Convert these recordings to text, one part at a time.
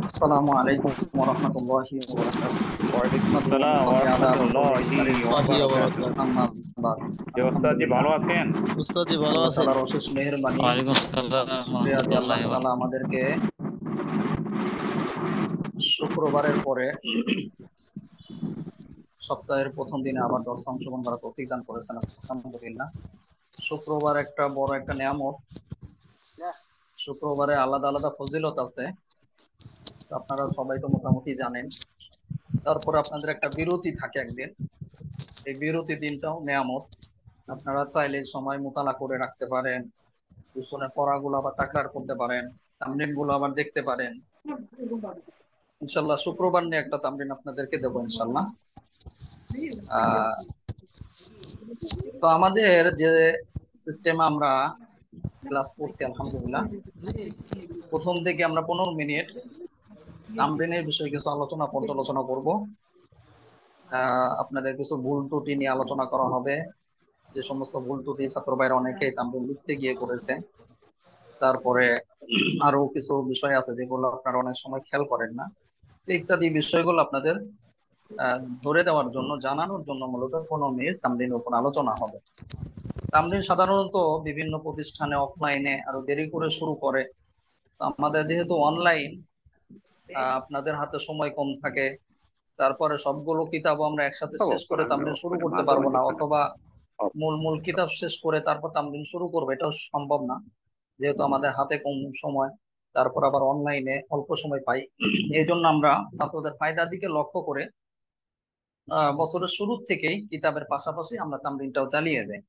আসসালামু আলাইকুম ওয়া রাহমাতুল্লাহি ওয়া বারাকাতুহু। ওয়ালাইকুম আল্লাহুম্মা আসসালাম সাল্লি আলা রাসূলিল ওরহমতুল্লাহি কারীম আল্লাহি ওয়া ওয়াবারাকাতুহু। বারাকাতুহু। আম্মা বাদ। জি ওস্তাদ জি, আলহামদুলিল্লাহ, ভালো আছেন? উস্তাদ জি ভালো আল্লাহ আছেন? তাআলার অশেষ মেহেরবানি। ওয়ালাইকুম আসসালাম শুকরিয়া যে আল্লাহ রহমতুল্লাহি ওয়া তাআলা বারাকাতুহু। আমাদেরকে শুক্রবারের পরে সপ্তাহের প্রথম দিনে আবার দর্শন অংশগ্রহণ করার তৌফিক দান করেছেন। আলহামদুলিল্লাহ। শুক্রবার একটা বড় একটা নিয়ামত। শুক্রবারে আলাদা আলাদা ফজিলত আছে, আপনারা সবাই তো মোটামুটি জানেন। তারপরে আপনাদের একটা বিরতি থাকে একদিন, এই বিরতি দিনটাও নিয়ামত। আপনারা চাইলে সময় মোতালা করে রাখতে পারেন, পিছনে পড়াগুলো আবার তাকরার করতে পারেন, তামরিন গুলো আবার দেখতে পারেন। ইনশাল্লাহ শুক্রবার নিয়ে একটা তামরিন আপনাদেরকে দেবো ইনশাল্লাহ। আহ তো আমাদের যে সিস্টেমে আমরা ক্লাস করছি আলহামদুলিল্লাহ, প্রথম থেকে আমরা 15 মিনিট তামরিনের বিষয়ে কিছু আলোচনা পর্যালোচনা করব। আপনাদের কিছু ভুল ত্রুটি নিয়ে আলোচনা করা হবে, যে সমস্ত ভুল ত্রুটি ছাত্র ভাইরা অনেকেই তামরিন লিখতে গিয়ে করেছে। তারপরে আরো কিছু বিষয় আছে যেগুলো আপনারা অনেক সময় খেয়াল করেন না, ইত্যাদি বিষয়গুলো আপনাদের ধরে দেওয়ার জন্য, জানানোর জন্য মূলত 15 মিনিট তামরিনের উপর আলোচনা হবে। তামরিন সাধারণত বিভিন্ন প্রতিষ্ঠানে অফলাইনে আরো দেরি করে শুরু করে। তো আমাদের যেহেতু অনলাইন, আপনাদের হাতে সময় কম থাকে, তারপরে সবগুলো কিতাবও আমরা একসাথে শেষ করে তামরিন শুরু করতে পারবো না, অথবা মূল মূল কিতাব শেষ করে তারপর তামরিন শুরু করবো, এটাও সম্ভব না যেহেতু আমাদের হাতে কম সময়। তারপর আবার অনলাইনে অল্প সময় পাই। এই জন্য আমরা ছাত্রদের ফায়দার দিকে লক্ষ্য করে বছরের শুরু থেকেই কিতাবের পাশাপাশি আমরা তামরিনটাও চালিয়ে যাই।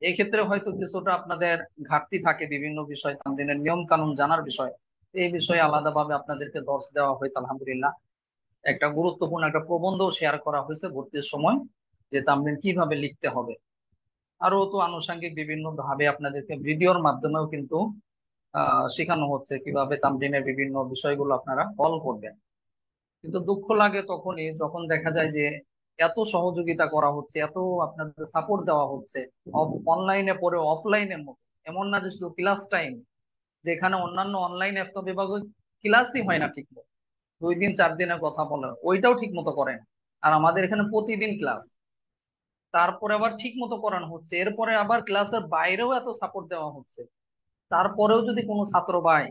এই ক্ষেত্রে হয়তো কিছুটা আপনাদের ঘাটতি থাকে বিভিন্ন বিষয়, তামরিনের নিয়ম কানুন জানার বিষয়। এই বিষয়ে আলাদাভাবে আপনাদেরকে দর্শ দেওয়া হয়েছে আলহামদুলিল্লাহ। একটা গুরুত্বপূর্ণ একটা প্রবন্ধ শেয়ার করা হয়েছে ভর্তির সময়, যে তামরিন কিভাবে লিখতে হবে। আরো তো আনুষঙ্গিক বিভিন্ন ভাবে আপনাদেরকে ভিডিওর মাধ্যমেও কিন্তু শেখানো হচ্ছে কিভাবে তামরিনের বিভিন্ন বিষয়গুলো আপনারা ফলো করবেন। কিন্তু দুঃখ লাগে তখনই যখন দেখা যায় যে এত সহযোগিতা করা হচ্ছে, এত আপনাদের সাপোর্ট দেওয়া হচ্ছে অনলাইনে পড়ে অফলাইনের মতো। এমন না যে শুধু ক্লাস টাইম, যেখানে অন্যান্য অনলাইন একটা বিভাগে ক্লাসই হয় না ঠিক মতো, 2 দিন 4 দিনের কথা বলে ওইটাও ঠিক মতো করে না। আর আমাদের এখানে প্রতিদিন ক্লাস, তারপরে আবার ঠিক মতো করানো হচ্ছে, এরপরে আবার ক্লাসের বাইরেও এত সাপোর্ট দেওয়া হচ্ছে। তারপরেও যদি কোনো ছাত্র ভাই,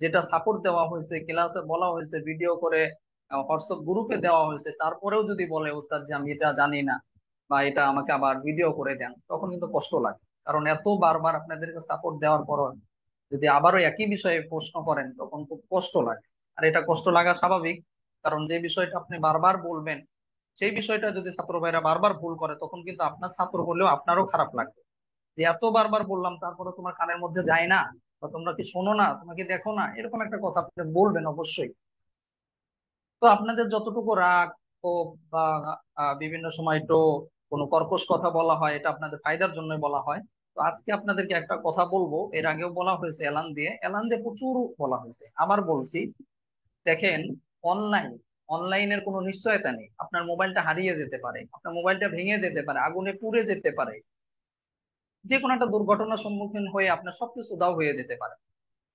যেটা সাপোর্ট দেওয়া হয়েছে, ক্লাসে বলা হয়েছে, ভিডিও করে হোয়াটসঅ্যাপ গ্রুপে দেওয়া হয়েছে, তারপরেও যদি বলে ওস্তাদ যে আমি এটা জানি না বা এটা আমাকে আবার ভিডিও করে দেন, তখন কিন্তু কষ্ট লাগে। কারণ এত বারবার আপনাদেরকে সাপোর্ট দেওয়ার পর যদি আবারও একই বিষয়ে প্রশ্ন করেন তখন খুব কষ্ট লাগে। আর এটা কষ্ট লাগা স্বাভাবিক, কারণ যে বিষয়টা আপনি বারবার বলবেন সেই বিষয়টা যদি ছাত্র ভাইরা বারবার ভুল করে তখন কিন্তু আপনার ছাত্র হলেও আপনারও খারাপ লাগবে, যে এত বারবার বললাম তারপরে তোমার কানের মধ্যে যায় না, বা তোমরা কি শোনো না, তোমরা কি দেখো না, এরকম একটা কথা আপনি বলবেন অবশ্যই। তো আপনাদের যতটুকু রাগ, ক্ষোভ বা বিভিন্ন সময় একটু কোনো কর্কশ কথা বলা হয়, এটা আপনাদের ফায়দার জন্যই বলা হয়। তো আজকে আপনাদেরকে একটা কথা বলবো, এর আগেও বলা হয়েছে, এলান দিয়ে এলান দিয়ে প্রচুর বলা হয়েছে, আবার বলছি। দেখেন, অনলাইন অনলাইনের কোনো নিশ্চয়তা নেই, আপনার মোবাইলটা হারিয়ে যেতে পারে, আপনার মোবাইলটা ভেঙে যেতে পারে, আগুনে পুড়ে যেতে পারে, যে কোনো একটা দুর্ঘটনার সম্মুখীন হয়ে আপনার সবকিছু উধাও হয়ে যেতে পারে।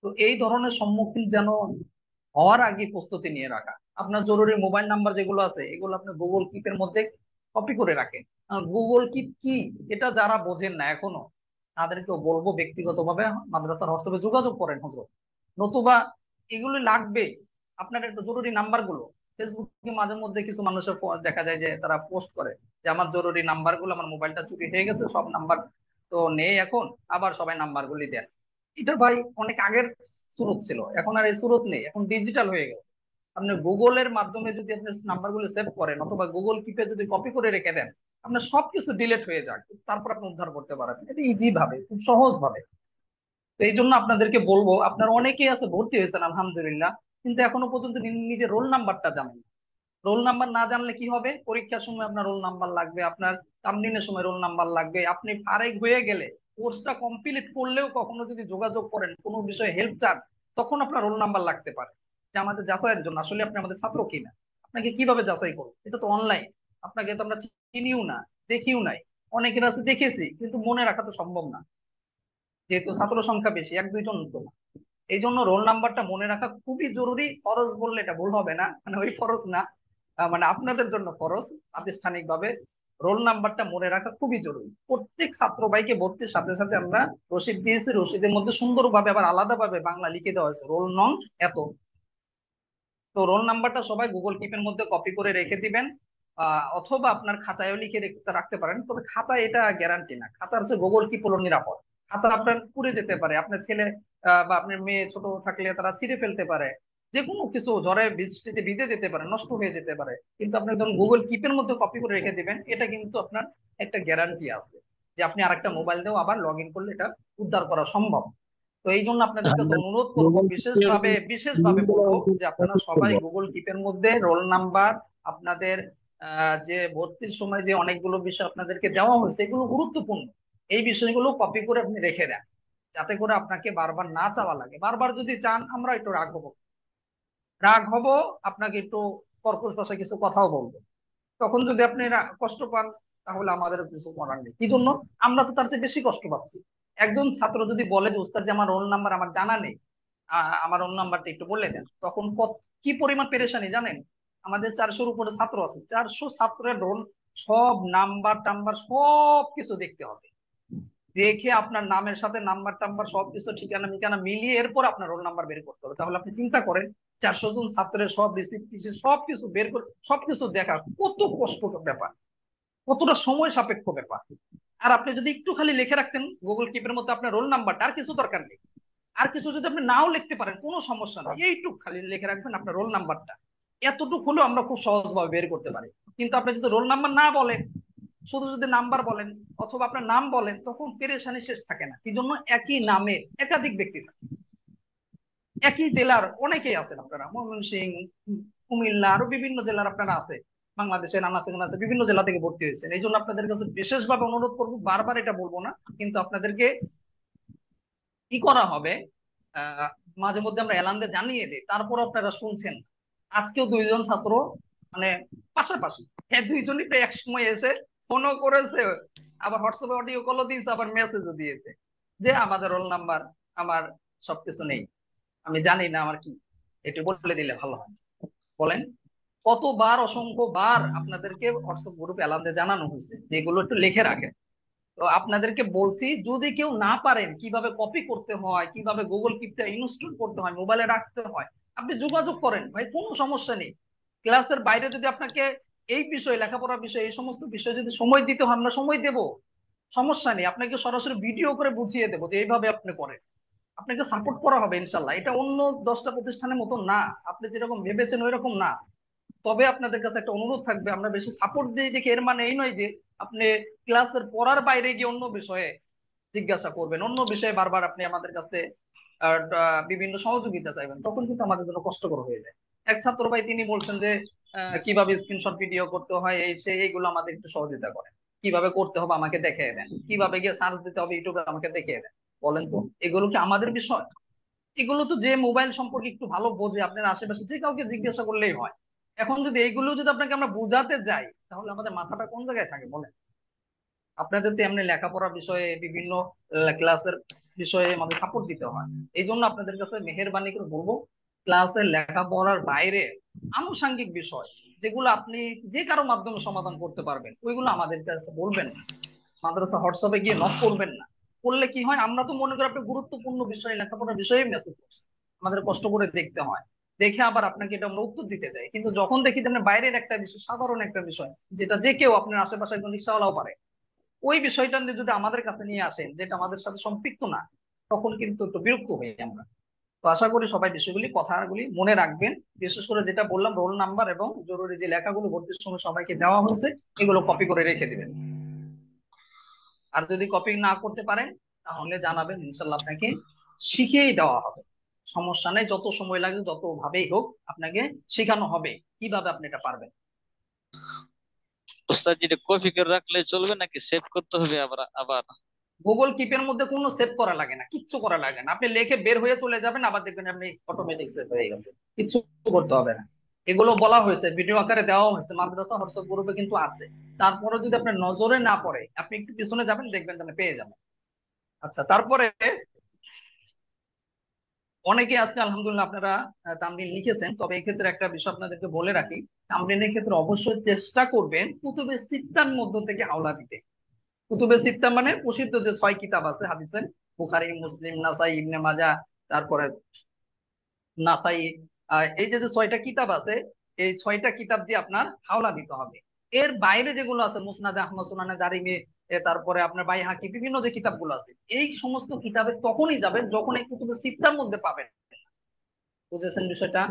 তো এই ধরনের সম্মুখীন যেন হওয়ার আগে প্রস্তুতি নিয়ে রাখা। আপনার জরুরি মোবাইল নাম্বার যেগুলো আছে এগুলো আপনি গুগল কিপের মধ্যে কপি করে রাখেন। গুগল কিপ কি, এটা যারা বোঝেন না এখনো, তাদেরকেও বলবো ব্যক্তিগতভাবে মাদ্রাসার হোয়াটসঅ্যাপে যোগাযোগ করেন হুজুর, নতুবা এগুলো লাগবে। আপনার একটু জরুরি নাম্বার গুলো, ফেসবুকে মাঝে মধ্যে কিছু মানুষের দেখা যায় যে তারা পোস্ট করে যে আমার জরুরি নাম্বার গুলো, আমার মোবাইলটা চুরি হয়ে গেছে, সব নাম্বার তো নেই এখন, আবার সবাই নাম্বার গুলি দেন। এটা ভাই অনেক আগের সুরত ছিল, এখন আর এই সুরত নেই, এখন ডিজিটাল হয়ে গেছে। আপনি গুগলের মাধ্যমে যদি আপনি নাম্বার গুলো সেভ করেন অথবা গুগল কিপে যদি কপি করে রেখে দেন, আপনার সবকিছু ডিলিট হয়ে যাক, তারপর আপনি উদ্ধার করতে পারবেন, এটা ইজি ভাবে, খুব সহজ ভাবে। তো এই জন্য আপনাদেরকে বলবো, আপনার অনেকেই আছে ভর্তি হয়েছেন আলহামদুলিল্লাহ, কিন্তু এখনো পর্যন্ত নিজের রোল নাম্বারটা জানেন না। রোল নাম্বার না জানলে কি হবে, পরীক্ষার সময় আপনার রোল নাম্বার লাগবে, আপনার তামরিনের সময় রোল নাম্বার লাগবে, আপনি ফারেক হয়ে গেলে কোর্সটা কমপ্লিট করলেও কখনো যদি যোগাযোগ করেন কোনো বিষয়ে হেল্প চান, তখন আপনার রোল নাম্বার লাগতে পারে, যে আমাদের যাচাইয়ের জন্য আসলে আপনি আমাদের ছাত্র কিনা। আপনাকে কিভাবে যাচাই করবো, এটা তো অনলাইন, আপনাকে তো আমরা চিনিও না, দেখিও নাই। অনেকের আছে দেখেছি কিন্তু মনে রাখা তো সম্ভব না, যেহেতু ছাত্র সংখ্যা বেশি, 1-2 জন তো না। এই জন্য রোল নাম্বারটা মনে রাখা খুবই জরুরি। ফরজ বললে এটা ভুল হবে না, মানে ওই ফরজ না, মানে আপনাদের জন্য ফরজ প্রাতিষ্ঠানিক ভাবে রোল নাম্বারটা মনে রাখা খুবই জরুরি। প্রত্যেক ছাত্র ভাইকে ভর্তির সাথে সাথে আমরা রসিদ দিয়েছি, রসিদের মধ্যে সুন্দরভাবে আবার আলাদাভাবে বাংলা লিখে দেওয়া হয়েছে রোল নং এত। তো রোল নাম্বারটা সবাই গুগল কিপের মধ্যে কপি করে রেখে দিবেন, অথবা আপনার খাতায়ও লিখে রাখতে পারেন। তবে খাতা এটা গ্যারান্টি না, খাতার যে গুগল কিপ হলো নিরাপদ। খাতা আপনার পুড়ে যেতে পারে, আপনার ছেলে বা আপনার মেয়ে ছোট থাকলে তারা ছিঁড়ে ফেলতে পারে, যে কোনো কিছু ঝড়ে বৃষ্টিতে ভিজে যেতে পারে, নষ্ট হয়ে যেতে পারে। কিন্তু আপনি যখন গুগল কিপের মধ্যে কপি করে রেখে দিবেন, এটা কিন্তু আপনার একটা গ্যারান্টি আছে যে আপনি আরেকটা মোবাইল দিয়েও আবার লগ ইন করলে এটা উদ্ধার করা সম্ভব। তো এই জন্য আপনাদের কাছে অনুরোধ করব, গুগল বিশেষভাবে বিশেষভাবে বলবো যে আপনারা সবাই করবো। গুগল কিপের মধ্যে রোল নাম্বার, আপনাদের যে ভর্তির সময় যে অনেকগুলো বিষয় আপনাদেরকে দেওয়া হয়েছে এগুলো গুরুত্বপূর্ণ, এই বিষয়গুলো কপি করে আপনি রেখে দেন, যাতে করে আপনাকে বারবার না চাওয়া লাগে। বারবার যদি চান আমরা একটু রাগ হব, আপনাকে একটু কর্কশ ভাষায় কিছু কথাও বলবো। তখন যদি আপনি কষ্ট পান, তাহলে আমাদের কিছু করার নেই। কি জন্য? আমরা তো তার চেয়ে বেশি কষ্ট পাচ্ছি। একজন ছাত্র যদি বলে যে উস্তাদ যে আমার রোল নাম্বার আমার জানা নেই, আমার রোল নাম্বারটা একটু বলে দেন, তখন কি পরিমাণ পেরেশানি জানেন? আমাদের 400-র উপরে ছাত্র আছে, 400 ছাত্রের রোল সব নাম্বার টাম্বার সব কিছু দেখতে হবে, দেখে আপনার নামের সাথে নাম্বার টাম্বার সবকিছু ঠিকানা মিকানা মিলিয়ে এরপর আপনার রোল নাম্বার বের করতে হবে। তাহলে আপনি চিন্তা করেন 400 জন ছাত্রের সব রিসিপ্ট সবকিছু বের করে সবকিছু দেখা কত কষ্টকর ব্যাপার, কতটা সময় সাপেক্ষ ব্যাপার। আর আপনি যদি একটু খালি লিখে রাখতেন গুগল কিপের মধ্যে আপনার রোল নাম্বারটা, আর কিছু দরকার নেই। আর কিছু যদি আপনি নাও লিখতে পারেন কোনো সমস্যা নেই, এইটুক খালি লিখে রাখবেন আপনার রোল নাম্বারটা, এতটুকু হলেও আমরা খুব সহজভাবে বের করতে পারি। কিন্তু আপনি যদি রোল নাম্বার না বলেন, শুধু যদি নাম্বার বলেন অথবা আপনার নাম বলেন, তখন পেরেশানি শেষ থাকে না। কি জন্য? একই নামে একাধিক ব্যক্তি থাকে, একই জেলার অনেকেই আছেন আপনারা, ময়মনসিংহ, কুমিল্লা, আরো বিভিন্ন জেলার আপনারা আছে, বাংলাদেশের আনাচে কানাচে বিভিন্ন জেলা থেকে ভর্তি হয়েছেন। এই জন্য আপনাদের কাছে বিশেষভাবে অনুরোধ করবো, বারবার এটা বলবো না, কিন্তু আপনাদেরকে কি করা হবে, আহ মাঝে মধ্যে আমরা এলান দিয়ে জানিয়ে দিই, তারপর আপনারা শুনছেন। আজকেও দুইজন ছাত্র মানে পাশাপাশি, হ্যাঁ দুইজনই তো এক সময় এসে ফোনও করেছে, আবার হোয়াটসঅ্যাপে অডিও কলও দিয়েছে, আবার মেসেজও দিয়েছে যে আমাদের রোল নাম্বার আমার সবকিছু নেই, আমি জানি না আমার কি, একটু বলে দিলে ভালো হয়। বলেন, কতবার অসংখ্য বার আপনাদেরকে হোয়াটসঅ্যাপ গ্রুপে এলান দিয়ে জানানো হয়েছে যেগুলো একটু লিখে রাখেন। তো আপনাদেরকে বলছি, যদি কেউ না পারেন কিভাবে কপি করতে হয়, কিভাবে গুগল কিপটা ইনস্টল করতে হয়, মোবাইলে রাখতে হয়, আপনি যোগাযোগ করেন ভাই, কোনো সমস্যা নেই। ক্লাসের বাইরে যদি আপনাকে এই বিষয়, লেখাপড়ার বিষয়, এই সমস্ত বিষয় যদি সময় দিতে হয়, আমরা সময় দেব, সমস্যা নেই। আপনাকে সরাসরি ভিডিও করে বুঝিয়ে দেবো যে এইভাবে আপনি করেন, আপনাকে সাপোর্ট করা হবে ইনশাল্লাহ। এটা অন্য 10টা প্রতিষ্ঠানের মতো না, আপনি যেরকম ভেবেছেন ওই রকম না। তবে আপনাদের কাছে একটা অনুরোধ থাকবে, আমরা বেশি সাপোর্ট দিই দেখে এর মানে এই নয় যে আপনি ক্লাসের পড়ার বাইরে গিয়ে অন্য বিষয়ে জিজ্ঞাসা করবেন, অন্য বিষয়ে বারবার আপনি আমাদের কাছে বিভিন্ন সহযোগিতা চাইবেন, তখন কিন্তু আমাদের জন্য কষ্টকর হয়ে যায়। এক ছাত্র ভাই তিনি বলছেন যে কিভাবে স্ক্রিনশট ভিডিও করতে হয়, এই সেই এইগুলো আমাদের একটু সহযোগিতা করেন, কিভাবে করতে হবে আমাকে দেখিয়ে দেন, কিভাবে গিয়ে সার্চ দিতে হবে ইউটিউবে আমাকে দেখিয়ে দেন। বলেন তো, এগুলো কি আমাদের বিষয়? এগুলো তো যে মোবাইল সম্পর্কে একটু ভালো বোঝে, আপনার আশেপাশে যে কাউকে জিজ্ঞাসা করলেই হয়। এখন যদি এইগুলো যদি আপনাকে আমরা বোঝাতে যাই, তাহলে আমাদের মাথাটা কোন জায়গায় থাকে বলেন? আপনাদের তো এমনি লেখাপড়ার বিষয়ে বিভিন্ন ক্লাসের বিষয়ে আমাদের সাপোর্ট দিতে হয়। এই জন্য আপনাদের কাছে মেহেরবানি করে বলবো, ক্লাসের লেখাপড়ার বাইরে আনুষাঙ্গিক বিষয় যেগুলো আপনি যে কারো মাধ্যমে সমাধান করতে পারবেন, ওইগুলো আমাদের কাছে বলবেন না। মাদ্রাসা হোয়াটসঅ্যাপে গিয়ে নক করবেন না। করলে কি হয়, আমরা তো মনে করি আপনি গুরুত্বপূর্ণ বিষয়, লেখাপড়ার বিষয়ে মেসেজ করছেন, আমাদের কষ্ট করে দেখতে হয়, দেখে আবার আপনাকে এটা আমরা উত্তর দিতে চাই। কিন্তু যখন দেখি যে আপনি বাইরের একটা বিষয়, সাধারণ একটা বিষয়, যেটা যে কেউ, আপনার আশেপাশে একজন রিক্সাওয়ালাও পারে, ওই বিষয়টা নিয়ে যদি আমাদের কাছে নিয়ে আসেন যেটা আমাদের সাথে সম্পৃক্ত না, তখন কিন্তু একটু বিরক্ত হই আমরা। তো আশা করি সবাই বিষয়গুলি, কথাগুলি মনে রাখবেন। বিশেষ করে যেটা বললাম, রোল নাম্বার এবং জরুরি যে লেখাগুলো ভর্তির সময় সবাইকে দেওয়া হয়েছে, এগুলো কপি করে রেখে দিবেন। আর যদি কপি না করতে পারেন, তাহলে জানাবেন, ইনশাল্লাহ আপনাকে শিখিয়েই দেওয়া হবে। সমস্যা নেই, যত সময় লাগে যত ভাবেই হোক আপনাকে শেখানো হবে কিভাবে আপনি এটা পারবেন। ওস্তাদ, যেটা কপি করে রাখলে চলবে নাকি সেভ করতে হবে আবার আবার? গুগল কিপের মধ্যে কোনো সেভ করা লাগে না, কিচ্ছু করা লাগে না, আপনি লেখে বের হয়ে চলে যাবেন, আবার দেখবেন আপনি অটোমেটিক সেভ হয়ে গেছে, কিচ্ছু করতে হবে না। এগুলো বলা হয়েছে, ভিডিও আকারে দেওয়া হয়েছে, মাদ্রাসা হোয়াটসঅ্যাপ গ্রুপে কিন্তু আছে। তারপরে যদি আপনার নজরে না পড়ে, আপনি একটু পিছনে যাবেন, দেখবেন আপনি পেয়ে যাবেন। আচ্ছা, তারপরে অনেকে আজকে আলহামদুলিল্লাহ আপনারা তামরিন লিখেছেন, তবে এই ক্ষেত্রে একটা বিষয় আপনাদেরকে বলে রাখি, তামরিনের ক্ষেত্রে অবশ্যই চেষ্টা করবেন কুতুবে সিত্তার মধ্য থেকে হাওলা দিতে। কুতুবে সিত্তা মানে প্রসিদ্ধ যে 6 কিতাব আছে হাদিসের, বুখারী, মুসলিম, নাসাই, ইবনে মাজাহ, তারপরে নাসাই, এই যে যে 6টা কিতাব আছে, এই 6টা কিতাব দিয়ে আপনার হাওলা দিতে হবে। এর বাইরে যেগুলো আছে মুসনাদে আহমদ, সুনানে দারিমি, তারপরে আপনার বাইহাকি, বিভিন্ন যে কিতাবগুলো আছে, এই সমস্ত কিতাবে তখনই যাবেন যখন এই কুতুবে সিত্তার মধ্যে পাবেন। বুঝেছেন বিষয়টা?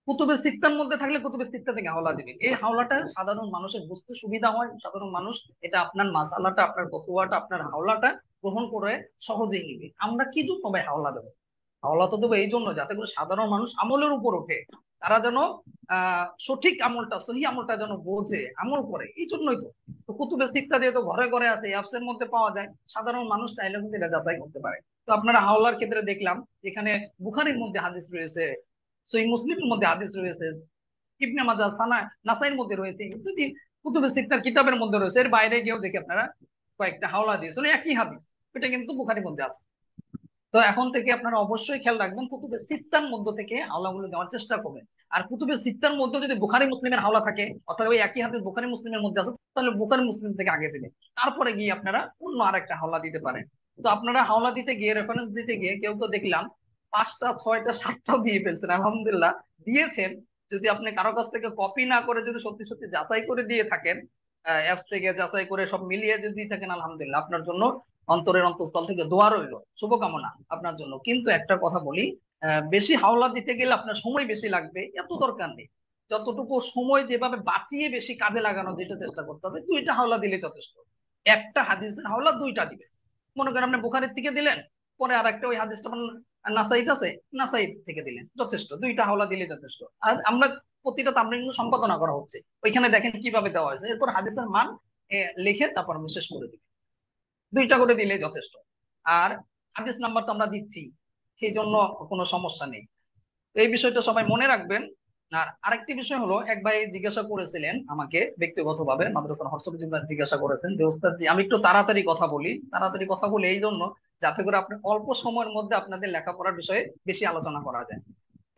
কুতুবে সিত্তার মধ্যে থাকলে কুতুবে সিত্তা থেকে হাওলা দিবেন। এই হাওলাটা সাধারণ মানুষের বুঝতে সুবিধা হয়, সাধারণ মানুষ এটা আপনার মাসালাটা, আপনার ফতোয়াটা, আপনার হাওলাটা গ্রহণ করে সহজেই নিবে। আমরা কি জন্য ভাই হাওলা দেবো? হাওলা তো দেবো এই জন্য যাতে করে সাধারণ মানুষ আমলের উপর ওঠে, তারা যেন সঠিক আমলটা, সহি আমলটা যেন বোঝে, আমল করে, এই জন্যই তো। তো কুতুবে সিত্তা যেহেতু ঘরে ঘরে আছে, অ্যাপসের মধ্যে পাওয়া যায়, সাধারণ মানুষ চাইলে কিন্তু এটা যাচাই করতে পারে। তো আপনারা হাওলার ক্ষেত্রে দেখলাম এখানে বুখারীর মধ্যে হাদিস রয়েছে, সহিহ মুসলিমের মধ্যে হাদিস রয়েছে, ইবনে মাজাহ, নাসাইর মধ্যে রয়েছে, যদি কুতুবে সিত্তার কিতাবের মধ্যে রয়েছে, এর বাইরে গিয়েও দেখি আপনারা কয়েকটা হাওলা দিয়েছেন একই হাদিস, এটা কিন্তু বুখারীর মধ্যে আছে। তো এখন থেকে আপনারা অবশ্যই খেয়াল রাখবেন কুতুবে সিত্তার মধ্য থেকে হাওলাগুলো দেওয়ার চেষ্টা করবেন। আর কুতুবে সিত্তার মধ্যে যদি বুখারী মুসলিমের হাওলা থাকে, অর্থাৎ ওই একই হাদিস বুখারী মুসলিমের মধ্যে আছে, তাহলে বুখারী মুসলিম থেকে আগে দিবেন, তারপরে গিয়ে আপনারা অন্য আরেকটা হাওলা দিতে পারেন। তো আপনারা হাওলা দিতে গিয়ে, রেফারেন্স দিতে গিয়ে কেউ তো দেখলাম 5টা 6টা 7টাও দিয়ে ফেলছেন, আলহামদুলিল্লাহ দিয়েছেন। যদি আপনি কারো কাছ থেকে কপি না করে যদি সত্যি সত্যি যাচাই করে দিয়ে থাকেন, অ্যাপস থেকে যাচাই করে সব মিলিয়ে যদি থাকেন, আলহামদুলিল্লাহ আপনার জন্য অন্তরের অন্তঃস্থল থেকে দোয়া রইল, শুভকামনা আপনার জন্য। কিন্তু একটা কথা বলি, বেশি হাওলা দিতে গেলে আপনার সময় বেশি লাগবে, এত দরকার নেই। যতটুকু সময় যেভাবে বাঁচিয়ে বেশি কাজে লাগানো, যেটা চেষ্টা করতে হবে, 2টা হাওলা দিলে যথেষ্ট। একটা হাদিসের হাওলা 2টা দিবে। মনে করেন আপনি বুখারীর থেকে দিলেন, পরে আর একটা ওই হাদিসটা নাসাইদ আছে, নাসাইদ থেকে দিলেন, যথেষ্ট। 2টা হাওলা দিলে যথেষ্ট। আর আমরা প্রতিটা তামরীন কিন্তু সম্পাদনা করা হচ্ছে, ওইখানে দেখেন কিভাবে দেওয়া হয়েছে, এরপর হাদিসের মান লিখে তারপর আমি শেষ করে দিই। 2টা করে দিলে যথেষ্ট। আর হাদিস নাম্বার তো আমরা দিচ্ছি, সেই জন্য কোনো সমস্যা নেই। এই বিষয়টা সবাই মনে রাখবেন। আর আরেকটি বিষয় হলো, এক ভাই জিজ্ঞাসা করেছিলেন আমাকে ব্যক্তিগতভাবে, মাদ্রাসার হরসবি জিজ্ঞাসা করেছেন যে ওস্তাদ জি, আমি একটু তাড়াতাড়ি কথা বলি, তাড়াতাড়ি কথা বলি এই জন্য যাতে করে আপনি অল্প সময়ের মধ্যে আপনাদের লেখাপড়ার বিষয়ে বেশি আলোচনা করা যায়।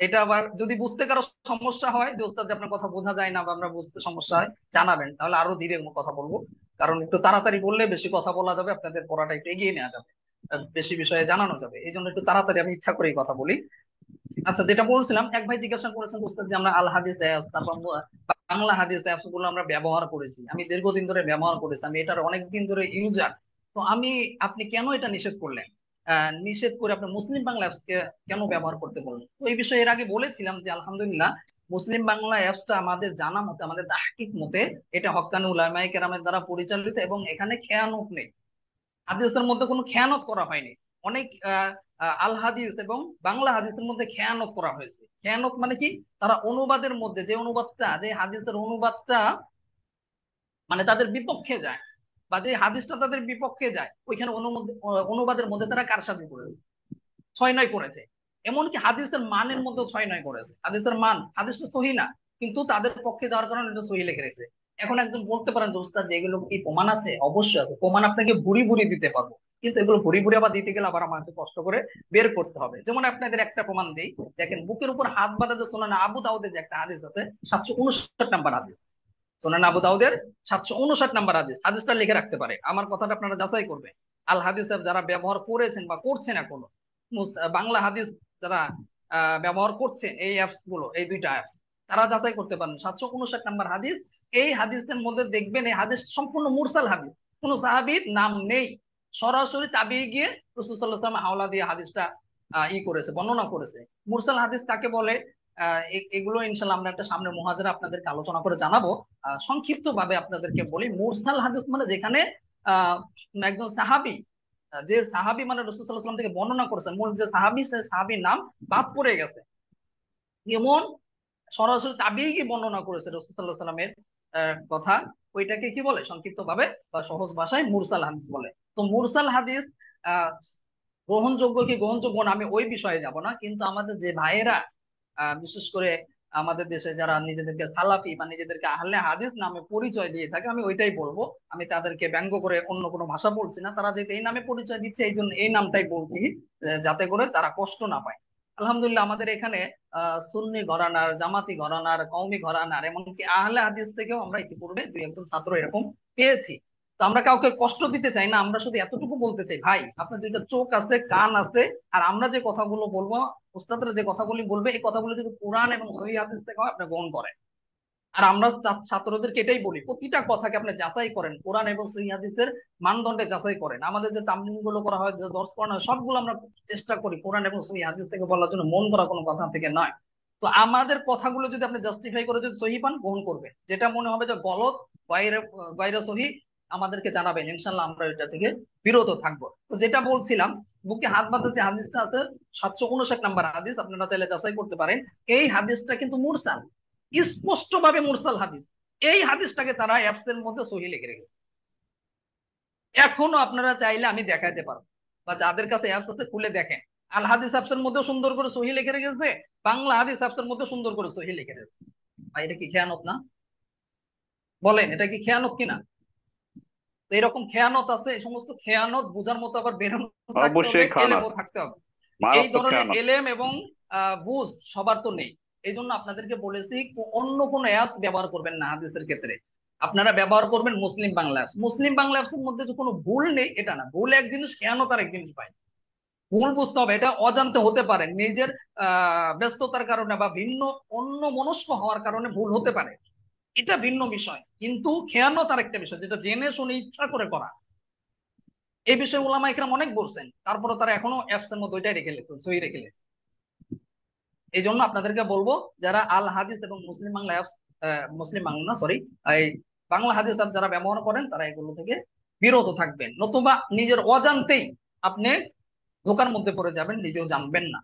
এটা আবার যদি বুঝতে কারো সমস্যা হয় যে ওস্তাদ আপনার কথা বোঝা যায় না বা আমরা বুঝতে সমস্যা হয়, জানাবেন, তাহলে আরো ধীরে কথা বলবো। কারণ একটু তাড়াতাড়ি বললে বেশি কথা বলা যাবে, আপনাদের পড়াটা একটু এগিয়ে নেওয়া যাবে, বেশি বিষয়ে জানানো যাবে, এই জন্য একটু তাড়াতাড়ি আমি ইচ্ছা করেই কথা বলি। আচ্ছা, যেটা বলছিলাম, এক ভাই জিজ্ঞাসা করেছেন ওস্তাদ যে আমরা আল হাদিস অ্যাপস, তারপর বাংলা হাদিস অ্যাপস গুলো আমরা ব্যবহার করেছি, আমি দীর্ঘদিন ধরে ব্যবহার করেছি, আমি এটার অনেকদিন ধরে ইউজার, তো আপনি কেন এটা নিষেধ করলেন? নিষেধ করে আপনি মুসলিম বাংলা অ্যাপস কে কেন ব্যবহার করতে বললেন? তো এই বিষয়ে এর আগে বলেছিলাম যে আলহামদুলিল্লাহ মুসলিম বাংলা অ্যাপসটা আমাদের জানা মতে, আমাদের তাহকিক মতে, এটা হক্কানি উলামায়ে কেরামের দ্বারা পরিচালিত, এবং এখানে খেয়ানত নেই, হাদিসের মধ্যে কোনো খেয়ানত করা হয়নি। অনেক আল হাদিস এবং বাংলা হাদিসের মধ্যে খেয়ানত করা হয়েছে। খেয়ানত মানে কি? তারা অনুবাদের মধ্যে যে অনুবাদটা, যে হাদিসের অনুবাদটা মানে তাদের বিপক্ষে যায়, বা যে হাদিসটা তাদের বিপক্ষে যায়, ওইখানে অনুবাদের মধ্যে তারা কারসাজি করেছে, ছয় নয় করেছে। এমনকি হাদিসের মানের মধ্যে ছয় নয় করেছে। হাদিসের মান, হাদিসটা সহি না, কিন্তু তাদের পক্ষে যাওয়ার কারণে এটা সহি লিখে রেখেছে। এখন একজন বলতে পারেন যে উস্তাদ এগুলো কি প্রমাণ আছে? অবশ্যই আছে, প্রমাণ আপনাকে ভুরি ভুরি দিতে পারবো, কিন্তু এগুলো ভুরি ভুরি আবার দিতে গেলে আবার আমাকে কষ্ট করে বের করতে হবে। যেমন আপনাদের একটা প্রমাণ দিই, দেখেন বুকের উপর হাত বাঁধাতে শোনেন আবু দাউদের যে একটা হাদিস আছে, 759 নম্বর হাদিস, শোনেন আবু দাউদের 759 নম্বর হাদিস, হাদিসটা লিখে রাখতে পারে, আমার কথাটা আপনারা যাচাই করবেন। আল হাদিস যারা ব্যবহার করেছেন বা করছেন এখনো, বাংলা হাদিস যারা ব্যবহার করছেন এই অ্যাপস গুলো, এই 2টা অ্যাপস, তারা যাচাই করতে পারেন 759 নম্বর হাদিস। এই হাদিসের মধ্যে দেখবেন এই হাদিস সম্পূর্ণ মুরসাল হাদিস, কোন সাহাবীর নাম নেই, সরাসরি তাবিঈ গিয়ে রাসূল সাল্লাল্লাহু আলাইহি ওয়াসাল্লাম হাওলা দিয়ে হাদিসটা করেছে, বর্ণনা করেছে। মুরসাল হাদিস কাকে বলে? এগুলো ইনশাল্লাহ আমরা একটা সামনে মুহাজারা আপনাদেরকে আলোচনা করে জানাবো। সংক্ষিপ্ত ভাবে আপনাদেরকে বলি, মুরসাল হাদিস মানে যেখানে আহ একজন সাহাবী, যে সাহাবী মানে রাসূল সাল্লাল্লাহু আলাইহি ওয়াসাল্লাম থেকে বর্ণনা করেছেন, মূল যে সাহাবী, সে সাহাবীর নাম বাদ পড়ে গেছে, এমন সরাসরি তাবিঈ বর্ণনা করেছে রাসূল সাল্লাল্লাহু আলাইহি ওয়াসাল্লামের কথা, ওইটাকে কি বলে সংক্ষিপ্ত ভাবে বা সহজ ভাষায় মুরসাল হাদিস বলে। তো মুরসাল হাদিস আহ গ্রহণযোগ্য কি গ্রহণযোগ্য না, আমি ওই বিষয়ে যাব না, কিন্তু আমাদের যে ভাইয়েরা বিশেষ করে আমাদের দেশে যারা নিজেদেরকে সালাফি বা নিজেদেরকে আহলে হাদিস নামে পরিচয় দিয়ে থাকে, আমি ওইটাই বলবো, আমি তাদেরকে ব্যঙ্গ করে অন্য কোনো ভাষা বলছি না। তারা যেহেতু এই নামে পরিচয় দিচ্ছে, এই জন্য এই নামটাই বলছি, যাতে করে তারা কষ্ট না পায়। আলহামদুলিল্লাহ আমাদের এখানে সুন্নি ঘরানার, জামাতি ঘরানার, কওমি ঘরানার, এমনকি আহলে হাদিস থেকেও আমরা ইতিপূর্বে দুই একজন ছাত্র এরকম পেয়েছি। তো আমরা কাউকে কষ্ট দিতে চাই না, আমরা শুধু এতটুকু বলতে চাই, ভাই আপনার দুইটা চোখ আছে, কান আছে, আর আমরা যে কথাগুলো বলবো, উস্তাদরা যে কথাগুলি বলবে, এই কথাগুলো যদি কোরআন এবং সহিহ হাদিস থেকে হয় আপনি গ্রহণ করেন। আর আমরা ছাত্রদেরকে এটাই বলি, প্রতিটা কথাকে আপনি যাচাই করেন, কোরআন এবং সহিহ হাদিসের মানদণ্ডে যাচাই করেন। আমাদের যে তামলিম গুলো করা হয়, যে দর্শ করানো হয়, সবগুলো আমরা চেষ্টা করি কোরআন এবং সহিহ হাদিস থেকে বলার জন্য, মন করা কোনো কথা থেকে নয়। তো আমাদের কথাগুলো যদি আপনি জাস্টিফাই করে যদি সহি পান, গ্রহণ করবেন। যেটা মনে হবে যে গলত, বাইরে বাইরে সহি, আমাদেরকে জানাবেন, ইনশাল্লাহ আমরা এটা থেকে বিরত থাকবো। তো যেটা বলছিলাম, বুকে হাত বাঁধা যে হাদিসটা আছে, 759 নম্বর হাদিস, আপনারা চাইলে যাচাই করতে পারেন। এই হাদিসটা কিন্তু মুরসাল, স্পষ্ট ভাবে মুরসাল হাদিস। এই হাদিসটাকে তারা অ্যাপস এর মধ্যে সহি লিখে রেখেছে। এখনো আপনারা চাইলে আমি দেখাইতে পারবো, বা যাদের কাছে অ্যাপস আছে খুলে দেখেন। আল হাদিস অ্যাপস এর মধ্যে সুন্দর করে সহি লিখে রেখেছে, বাংলা হাদিস অ্যাপস এর মধ্যে সুন্দর করে সহি লিখে রেখেছে। ভাই এটা কি খেয়ানত না? বলেন এটা কি খেয়ানত কিনা? তো এরকম খেয়ানত আছে, এই সমস্ত খেয়ানত বোঝার মতো আবার বেরোনো থাকতে হবে, অবশ্যই খারাপ, এলেমও থাকতে হবে। এই মারাত্মক ধরনের খেয়ানত। এলেম এবং বুঝ সবার তো নেই। এই জন্য আপনাদেরকে বলেছি, অন্য কোনো অ্যাপস ব্যবহার করবেন না হাদিসের ক্ষেত্রে। আপনারা ব্যবহার করবেন মুসলিম বাংলা অ্যাপস। মুসলিম বাংলা অ্যাপস এর মধ্যে যে কোনো ভুল নেই এটা না, ভুল এক জিনিস, খেয়ানত আর এক জিনিস ভাই। ভুল বুঝতে হবে, এটা অজান্তে হতে পারে, নিজের ব্যস্ততার কারণে বা ভিন্ন অন্য মনস্ক হওয়ার কারণে ভুল হতে পারে, এটা ভিন্ন বিষয়। কিন্তু খেয়ানত আর একটা বিষয়, যেটা জেনে শুনে ইচ্ছা করে করা। এই বিষয়ে উলামা ইকরাম অনেক বলছেন, তারপরে তারা এখনো অ্যাপস এর মধ্যে ওইটাই রেখে লেগেছে, সহি রেখে লেগেছে। এই জন্য আপনাদেরকে বলবো, যারা আল হাদিস এবং মুসলিম বাংলা অ্যাপস, মুসলিম বাংলা না সরি, এই বাংলা হাদিস অ্যাপ যারা ব্যবহার করেন, তারা এগুলো থেকে বিরত থাকবেন, নতুবা নিজের অজান্তেই আপনি ধোকার মধ্যে পড়ে যাবেন, নিজেও জানবেন না।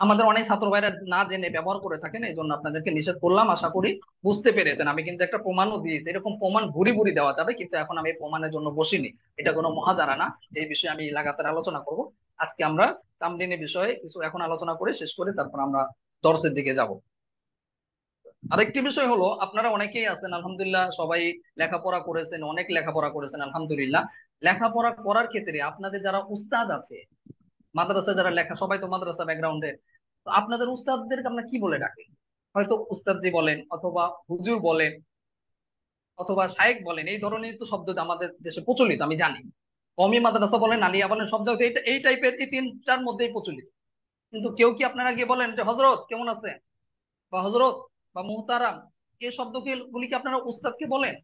আমাদের অনেক ছাত্র ভাইরা না জেনে ব্যবহার করে থাকেন, এই জন্য আপনাদেরকে নিষেধ করলাম। আশা করি বুঝতে পেরেছেন। আমি কিন্তু একটা প্রমাণও দিয়েছি, এরকম প্রমাণ ভুরি ভুরি দেওয়া যাবে, কিন্তু এখন আমি প্রমাণের জন্য বসিনি। এটা কোনো মহাজারা না যে বিষয়ে আমি লাগাতার আলোচনা করব। আজকে আমরা তামরিনের বিষয়ে কিছু এখন আলোচনা করে শেষ করে তারপর আমরা দর্সের দিকে যাব। আরেকটি বিষয় হলো, আপনারা অনেকেই আছেন আলহামদুলিল্লাহ, সবাই লেখাপড়া করেছেন, অনেক লেখাপড়া করেছেন আলহামদুলিল্লাহ। লেখাপড়া করার ক্ষেত্রে আপনাদের যারা উস্তাদ আছে, মাদ্রাসা যারা লেখা, সবাই তো মাদ্রাসা ব্যাকগ্রাউন্ডের, তো আপনাদের উস্তাদদেরকে আপনারা কি বলে ডাকেন? হয়তো উস্তাদজি বলেন, অথবা হুজুর বলেন, অথবা শায়েখ বলেন, এই ধরনের তো শব্দ আমাদের দেশে প্রচলিত আমি জানি। কওমি মাদ্রাসা বলেন, আলিয়া বলেন, সব জায়গায় এই টাইপের, এই তিনটার মধ্যেই প্রচলিত। কিন্তু কেউ কি আপনারা গিয়ে বলেন যে হজরত কেমন আছে, বা হজরত, বা মুহতারাম, এই শব্দকে গুলি কি আপনারা উস্তাদকে বলেন?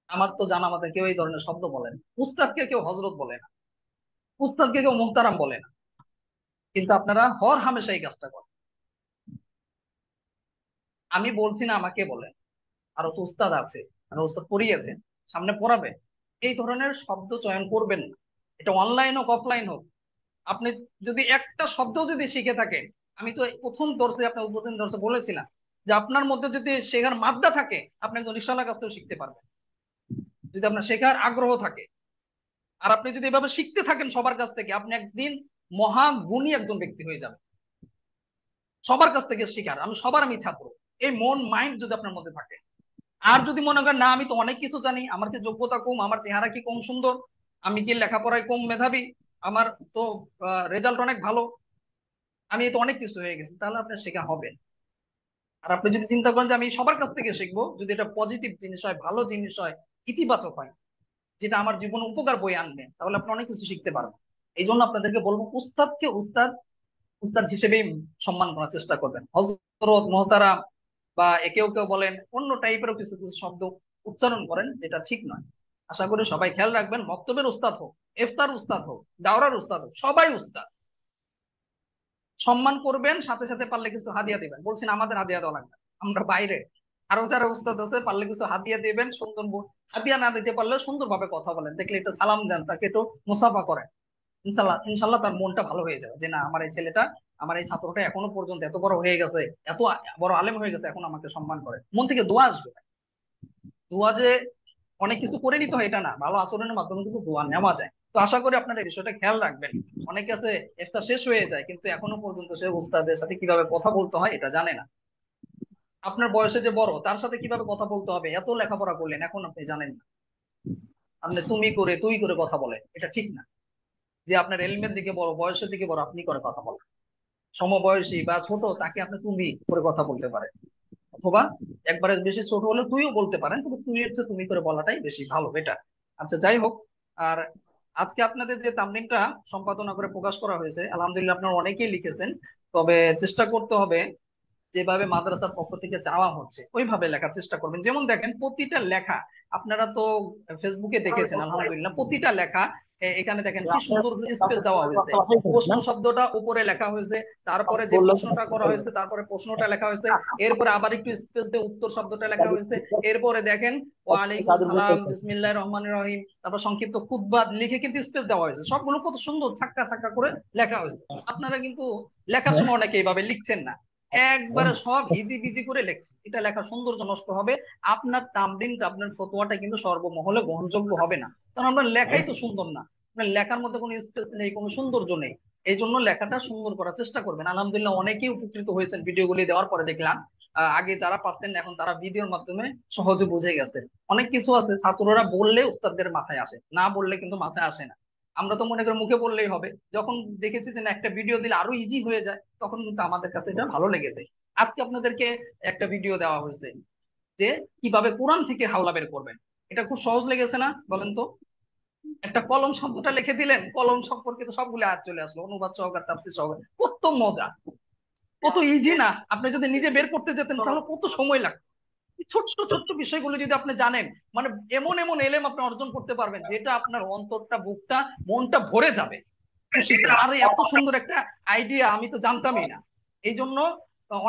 আমার তো জানা মতে কেউ এই ধরনের শব্দ বলেন। উস্তাদকে কেউ হজরত বলে না, উস্তাদকে কেউ মুহতারাম বলে না। কিন্তু আপনারা হর হামেশা এই কাজটা করেন। আমি বলছি না আমাকে বলেন, আরো তো উস্তাদ আছে, আরো উস্তাদ পড়িয়েছেন, সামনে পড়াবে, এই ধরনের শব্দ চয়ন করবেন না। এটা অনলাইন হোক অফলাইন হোক। আপনি যদি একটা শব্দ যদি শিখে থাকেন, আমি তো প্রথম দর্শে, আপনার উদ্বোধন দর্শে বলেছিলাম যে আপনার মধ্যে যদি শেখার মাদ্দা থাকে, আপনি একজন রিকশাওয়ালার কাছ থেকেও শিখতে পারবেন, যদি আপনার শেখার আগ্রহ থাকে। আর আপনি যদি এভাবে শিখতে থাকেন সবার কাছ থেকে, আপনি একদিন মহাগুণী একজন ব্যক্তি হয়ে যাবেন। সবার কাছ থেকে শিখার, আমি ছাত্র, এই মন মাইন্ড যদি আপনার মধ্যে থাকে। আর যদি মনে করেন না আমি তো অনেক কিছু জানি, আমার কি যোগ্যতা কম, আমার চেহারা কি কম সুন্দর, আমি কি লেখাপড়ায় কম মেধাবী, আমার তো রেজাল্ট অনেক ভালো, আমি তো অনেক কিছু হয়ে গেছি, তাহলে আপনার শেখা হবে। আর আপনি যদি চিন্তা করেন যে আমি সবার কাছ থেকে শিখবো, যদি এটা পজিটিভ জিনিস হয়, ভালো জিনিস হয়, ইতিবাচক হয়, যেটা আমার জীবনে উপকার বয়ে আনবে, তাহলে আপনি অনেক কিছু শিখতে পারবেন। এই জন্য আপনাদেরকে বলবো, উস্তাদকে উস্তাদ উস্তাদ হিসেবেই সম্মান করার চেষ্টা করবেন। হযরত, মুহতারাম, বা কেউ কেউ বলেন অন্য টাইপেরও কিছু কিছু শব্দ উচ্চারণ করেন, যেটা ঠিক নয়। আশা করি সবাই খেয়াল রাখবেন, মক্তবের উস্তাদ হোক, ইফতার উস্তাদ হোক, দাওরার উস্তাদ হোক, সবাই উস্তাদ। সম্মান করবেন, সাথে সাথে পারলে কিছু হাদিয়া দিবেন। বলছেন আমাদের হাদিয়া দেওয়া লাগবে, আমরা বাইরে আরো যারা উস্তাদ আছে, পারলে কিছু হাদিয়া দিবেন। সুন্দর হাদিয়া না দিতে পারলে সুন্দরভাবে কথা বলেন, দেখলে একটু সালাম দেন, তাকে একটু মুসাফা করেন। ইনশাল্লাহ ইনশাল্লাহ তার মনটা ভালো হয়ে যাবে, যে না আমার এই ছেলেটা, আমার এই ছাত্রটা এখনো পর্যন্ত এত বড় হয়ে গেছে, এত বড় আলেম হয়ে গেছে, এখন আমাকে সম্মান করে। মন থেকে দোয়া আসবে। দোয়া যে অনেক কিছু করে নিতে হয় এটা না, ভালো আচরণের মাধ্যমে কিন্তু দোয়া নেওয়া যায়। তো আশা করি আপনারা এই বিষয়টা খেয়াল রাখবেন। অনেকে আছে ইফতার শেষ হয়ে যায়, কিন্তু এখনো পর্যন্ত সে উস্তাদের সাথে কিভাবে কথা বলতে হয় এটা জানে না। আপনার বয়সে যে বড়, তার সাথে কিভাবে কথা বলতে হবে, এত লেখাপড়া করলেন, এখন আপনি জানেন না। আপনি তুমি করে তুই করে কথা বলে, এটা ঠিক না। যে আপনার এলমের দিকে বড়, বয়সের দিকে বড়, আপনি করে কথা বলেন। সমবয়সী বা ছোট তাকে আপনি তুমি করে কথা বলতে পারেন, অথবা একবারে বেশি ছোট হলে তুইও বলতে পারেন, তবে তুই হচ্ছে তুমি করে বলাটাই বেশি ভালো, বেটার। আচ্ছা, যাই হোক। আর আজকে আপনাদের যে তামরিনটা সম্পাদনা করে প্রকাশ করা হয়েছে, আলহামদুলিল্লাহ আপনারা অনেকেই লিখেছেন। তবে চেষ্টা করতে হবে যেভাবে মাদ্রাসার পক্ষ থেকে চাওয়া হচ্ছে ওইভাবে লেখার চেষ্টা করবেন। যেমন দেখেন প্রতিটা লেখা, আপনারা তো ফেসবুকে দেখেছেন আলহামদুলিল্লাহ, প্রতিটা লেখা এখানে দেখেন কি সুন্দর স্পেস দেওয়া হয়েছে। প্রশ্ন শব্দটা উপরে লেখা হয়েছে, তারপরে যে প্রশ্নটা করা হয়েছে তারপরে প্রশ্নটা লেখা হয়েছে, এরপরে আবার একটু স্পেস দিয়ে উত্তর শব্দটা লেখা হয়েছে। এরপরে দেখেন ওয়ালাইকুম সালাম, বিসমিল্লাহির রহমানির রহিম, তারপর সংক্ষিপ্ত খুতবা লিখে কিন্তু স্পেস দেওয়া হয়েছে। সবগুলো কত সুন্দর ছাক্কা ছাক্কা করে লেখা হয়েছে। আপনারা কিন্তু লেখার সময় অনেকে এইভাবে লিখছেন না, একবারে সব হিজি বিজি করে লিখছে, এটা লেখার সৌন্দর্য নষ্ট হবে। আপনার তামরিনটা, আপনার ফতোয়াটা কিন্তু সর্বমহলে গ্রহণযোগ্য হবে না, কারণ আপনার লেখাই তো সুন্দর না। আপনার লেখার মধ্যে কোনো স্পেস নেই, কোনো সৌন্দর্য নেই। এই জন্য লেখাটা সুন্দর করার চেষ্টা করবেন। আলহামদুলিল্লাহ অনেকেই উপকৃত হয়েছেন ভিডিওগুলি দেওয়ার পরে, দেখলাম আগে যারা পারতেন এখন তারা ভিডিওর মাধ্যমে সহজে বুঝে গেছে। অনেক কিছু আছে ছাত্ররা বললে উস্তাদদের মাথায় আসে, না বললে কিন্তু মাথায় আসে না। আমরা তো মনে করি মুখে বললেই হবে, যখন দেখেছি যে না একটা ভিডিও দিলে আরো ইজি হয়ে যায়, তখন কিন্তু আমাদের কাছে এটা ভালো লেগেছে। আজকে আপনাদেরকে একটা ভিডিও দেওয়া হয়েছে যে কিভাবে কোরআন থেকে হাওলা বের করবেন। এটা খুব সহজ লেগেছে না বলেন তো? একটা কলম শব্দটা লিখে দিলেন, কলম সম্পর্কিত সবগুলো আয়াত চলে আসলো, অনুবাদ সহকার, তাফসীর সহকার। কত মজা, কত ইজি না? আপনি যদি নিজে বের করতে যেতেন তাহলে কত সময় লাগতো। এই ছোট্ট ছোট্ট বিষয়গুলো যদি আপনি জানেন, মানে এমন এমন এলেম আপনি অর্জন করতে পারবেন যেটা আপনার অন্তরটা, বুকটা, মনটা ভরে যাবে খুশিতে। আর এত সুন্দর একটা আইডিয়া আমি তো জানতামই না। এই জন্য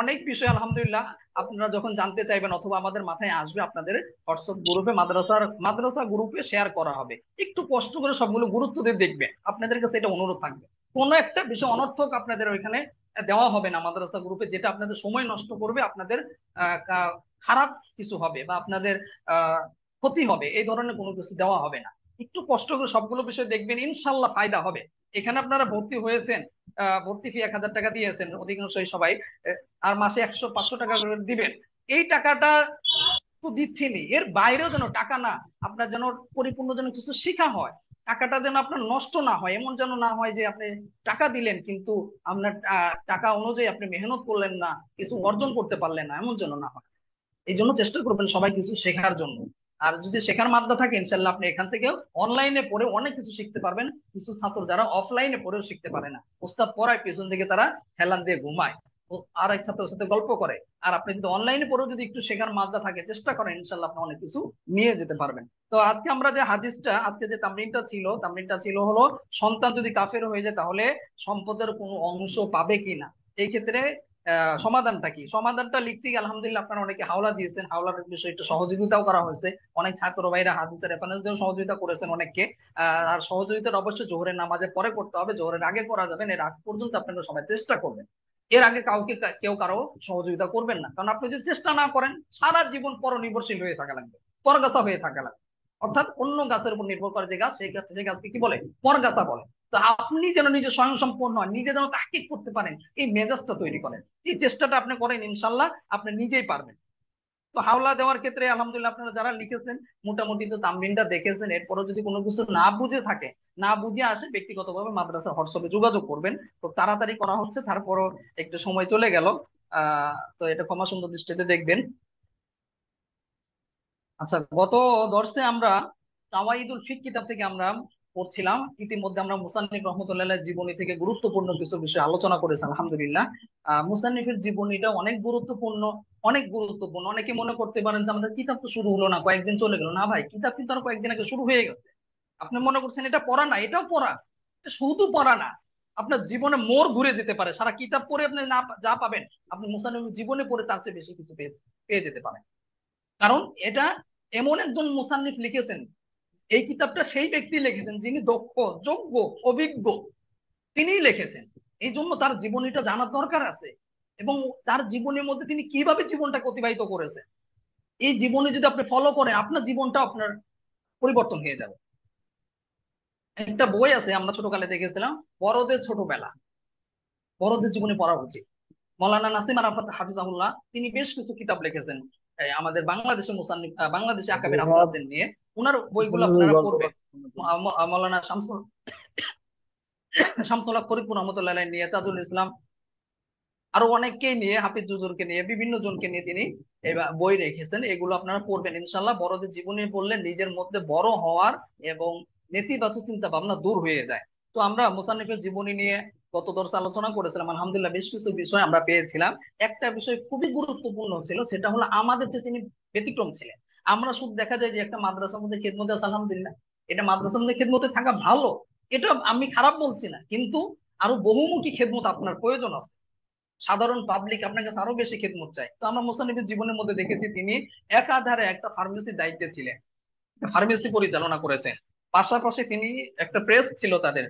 অনেক বিষয় আলহামদুলিল্লাহ আপনারা যখন জানতে চাইবেন অথবা আমাদের মাথায় আসবে, আপনাদের হোয়াটসঅ্যাপ গ্রুপে, মাদ্রাসা গ্রুপে শেয়ার করা হবে। একটু কষ্ট করে সবগুলো গুরুত্ব দিয়ে দেখবেন, আপনাদের কাছে এটা অনুরোধ থাকবে। কোনো একটা বিষয় অনর্থক আপনাদের ওইখানে দেওয়া হবে না মাদ্রাসা গ্রুপে, যেটা আপনাদের সময় নষ্ট করবে, আপনাদের খারাপ কিছু হবে বা আপনাদের আহ ক্ষতি হবে, এই ধরনের কোনো কিছু দেওয়া হবে না। একটু কষ্ট করে সবগুলো বিষয় দেখবেন, ইনশাল্লাহ ফায়দা হবে। এখানে আপনারা ভর্তি হয়েছেন, ভর্তি ফি 1,000 টাকা দিয়েছেন অধিকাংশই সবাই, আর মাসে 100-500 টাকা করে দিবেন। এই টাকাটা তো দিচ্ছেনই, এর বাইরেও যেন টাকা না, আপনার যেন পরিপূর্ণ যেন কিছু শেখা হয়। টাকাটা যেন আপনার নষ্ট না হয়, এমন যেন না হয় যে আপনি টাকা দিলেন কিন্তু আপনার টাকা অনুযায়ী আপনি মেহনত করলেন না, কিছু অর্জন করতে পারলেন না, এমন যেন না হয়। এই জন্য চেষ্টা করবেন সবাই কিছু শেখার জন্য। আর যদি শেখার মাধ্যম থাকে ইনশাল্লাহ আপনি এখান থেকে অনলাইনে পড়ে অনেক কিছু শিখতে পারবেন। কিছু ছাত্র যারা অফলাইনে পড়েও শিখতে পারে না, ওস্তাদ পড়ায় পিছন দিকে তারা হেলান দিয়ে ঘুমায়, আর এক ছাত্রের সাথে গল্প করে। আর আপনি যদি অনলাইনে পড়েও যদি একটু শেখার মাধ্যম থাকে, চেষ্টা করেন, ইনশাল্লাহ আপনি অনেক কিছু নিয়ে যেতে পারবেন। তো আজকে আমরা যে হাদিসটা, আজকে যে তামরিনটা ছিল হলো, সন্তান যদি কাফের হয়ে যায় তাহলে সম্পদের কোনো অংশ পাবে কিনা। এই ক্ষেত্রে সমাধানটা কি? সমাধানটা লিখতে গিয়ে আলহামদুলিল্লাহ আপনারা অনেকে হাওলা দিয়েছেন, হাওলার বিষয়ে একটু সহযোগিতাও করা হয়েছে। অনেক ছাত্র ভাইরা হাদিসের রেফারেন্স দিয়েও সহযোগিতা করেছেন অনেককে। আর সহযোগিতার অবশ্যই জোহরের নামাজের পরে করতে হবে, জোহরের আগে করা যাবেন, এর আগ পর্যন্ত আপনারা সবাই চেষ্টা করবেন। এর আগে কাউকে কেউ কারো সহযোগিতা করবেন না, কারণ আপনি যদি চেষ্টা না করেন সারা জীবন পরনির্ভরশীল হয়ে থাকা লাগবে, পরগাছা হয়ে থাকা লাগবে। অর্থাৎ অন্য গাছের উপর নির্ভর করে যে গাছ, সেই গাছকে কি বলে? পরগাছা বলে। তো আপনি যেন নিজে স্বয়ংসম্পূর্ণ হয়, নিজে যেন তাহকিক করতে পারেন, এই মেজাজটা তৈরি করেন, এই চেষ্টাটা আপনি করেন, ইনশাল্লাহ আপনি নিজেই পারবেন। তো হাওলা দেওয়ার ক্ষেত্রে আলহামদুলিল্লাহ আপনারা যারা লিখেছেন মোটামুটি তো তামরিনটা দেখেছেন। এরপরও যদি কোনো কিছু না বুঝে থাকে, না বুঝে আসে, ব্যক্তিগতভাবে মাদ্রাসার হোয়াটসঅ্যাপে যোগাযোগ করবেন। তো তাড়াতাড়ি করা হচ্ছে, তারপরও একটু সময় চলে গেল। তো এটা ক্ষমা সুন্দর দৃষ্টিতে দেখবেন। আচ্ছা, গত দর্সে আমরা তাওয়াইদুল ফিক কিতাব থেকে আমরা পড়ছিলাম। ইতিমধ্যে আমরা মুসান্নিফ রহমতুল্লাহ জীবনী থেকে গুরুত্বপূর্ণ কিছু বিষয় আলোচনা করেছি আলহামদুলিল্লাহ। মুসান্নিফের জীবনীটা অনেক গুরুত্বপূর্ণ, অনেক গুরুত্বপূর্ণ। অনেকে মনে করতে পারেন যে আমাদের কিতাব তো শুরু হলো না, কয়েকদিন চলে গেল। না ভাই, কিতাব কিন্তু আর কয়েকদিন আগে শুরু হয়ে গেছে। আপনি মনে করছেন এটা পড়া না, এটাও পড়া। এটা শুধু পড়া না, আপনার জীবনে মোড় ঘুরে যেতে পারে। সারা কিতাব পড়ে আপনি না যা পাবেন, আপনি মুসান্নিফ জীবনে পড়ে তার চেয়ে বেশি কিছু পেয়ে পেয়ে যেতে পারেন। কারণ এটা এমন একজন মুসান্নিফ লিখেছেন, এই কিতাবটা সেই ব্যক্তি লিখেছেন যিনি দক্ষ, যোগ্য, অভিজ্ঞ, তিনিই লিখেছেন। এই জন্য তার জীবনীটা জানার দরকার আছে। এবং তার জীবনের মধ্যে তিনি কিভাবে জীবনটাকে অতিবাহিত করেছেন, এই জীবনে যদি আপনি ফলো করেন, আপনার জীবনটা আপনার পরিবর্তন হয়ে যাবে। একটা বই আছে আমরা ছোটকালে দেখেছিলাম, বড়দের ছোটবেলা, বড়দের জীবনে পড়া উচিত। মৌলানা নাসিম আরাফাত হাফিজাহুল্লাহ তিনি বেশ কিছু কিতাব লিখেছেন আমাদের বাংলাদেশের মুসান্নিফ, বাংলাদেশে আকাবের আসলাফদের নিয়ে। ওনার বইগুলো আপনারা পড়বেন। মৌলানা শামসুল শামসুল হক ফরিদপুর রহমতুল্লাহ আলাইহি নিয়ে, তাজুল ইসলাম, আরো অনেককেই নিয়ে, হাফিজ জুজুরকে নিয়ে, বিভিন্ন জনকে নিয়ে তিনি বই রেখেছেন। এগুলো আপনারা পড়বেন ইনশাল্লাহ। বড়দের জীবনী পড়লে নিজের মধ্যে বড় হওয়ার এবং নেতিবাচক চিন্তা ভাবনা দূর হয়ে যায়। তো আমরা মুসান্নিফের জীবনী নিয়ে গত দর্শে আলোচনা করেছিলাম, আলহামদুলিল্লাহ বেশ কিছু বিষয় আমরা পেয়েছিলাম। একটা বিষয় খুবই গুরুত্বপূর্ণ ছিল, সেটা হলো আমাদের যে তিনি ব্যতিক্রম ছিলেন। আমরা শুধু দেখা যায় যে একটা মাদ্রাসার মধ্যে খেদমতে আছে, আলহামদুলিল্লাহ, এটা মাদ্রাসার মধ্যে খেদমতে থাকা ভালো, এটা আমি খারাপ বলছি না, কিন্তু আরো বহুমুখী খেদমত আপনার প্রয়োজন আছে। সাধারণ পাবলিক আপনার কাছে আরো বেশি খেদমত চাই। তো আমরা মুসান্নিফের জীবনের মধ্যে দেখেছি তিনি একাধারে একটা ফার্মেসির দায়িত্বে ছিলেন, ফার্মেসি পরিচালনা করেছেন। পাশাপাশি তিনি একটা প্রেস ছিল তাদের,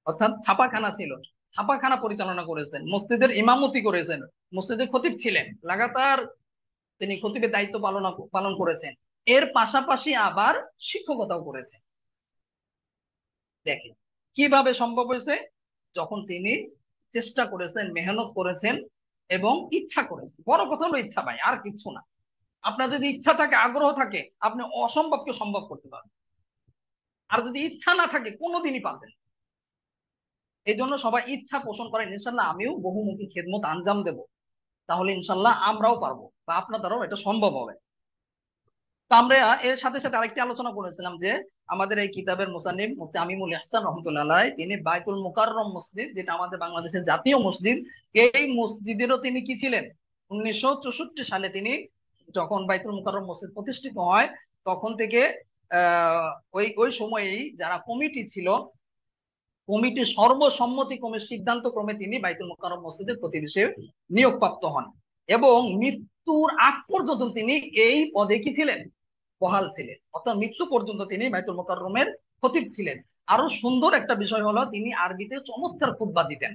অর্থাৎ ছাপাখানা ছিল, ছাপাখানা পরিচালনা করেছেন, মসজিদের ইমামতি করেছেন, মসজিদের খতিব ছিলেন, লাগাতার তিনি খতিবের দায়িত্ব পালন করেছেন। এর পাশাপাশি আবার শিক্ষকতাও করেছেন। দেখেন কিভাবে সম্ভব হয়েছে, যখন তিনি চেষ্টা করেছেন, মেহনত করেছেন এবং ইচ্ছা করেছেন। বড় কথা হলো ইচ্ছা, ভাই, আর কিছু না। আপনার যদি ইচ্ছা থাকে, আগ্রহ থাকে, আপনি অসম্ভবকে সম্ভব করতে পারবেন। আর যদি ইচ্ছা না থাকে, কোনোদিনই পারবেন না। এই জন্য সবাই ইচ্ছা পোষণ করেন, ইনশাল্লাহ আমিও বহুমুখী খেদমত আঞ্জাম দেব, তাহলে ইনশাল্লাহ আমরাও পারবো বা আপনার দ্বারাও এটা সম্ভব হবে। তো আমরা এর সাথে সাথে আরেকটি আলোচনা করেছিলাম যে আমাদের এই কিতাবের মুসান্নিফ মুফতি আমিনুল ইহসান রহমতুল্লাহ আলাইহি, তিনি বাইতুল মুকাররম মসজিদ, যেটা আমাদের বাংলাদেশের জাতীয় মসজিদ, এই মসজিদেরও তিনি কি ছিলেন, 1964 সালে তিনি, যখন বাইতুল মুকাররম মসজিদ প্রতিষ্ঠিত হয়, তখন থেকে ওই ওই সময়েই যারা কমিটি ছিল, কমিটির সর্বসম্মতিক্রমে সিদ্ধান্ত ক্রমে তিনি বাইতুল মুকাররম মসজিদের খতিব হিসেবে নিয়োগপ্রাপ্ত হন এবং মৃত্যুর আগ পর্যন্ত তিনি এই পদে কি ছিলেন, বহাল ছিলেন। অর্থাৎ মৃত্যু পর্যন্ত তিনি বাইতুল মুকাররমের খতিব ছিলেন। আরো সুন্দর একটা বিষয় হলো, তিনি আরবিতে চমৎকার খুতবা দিতেন।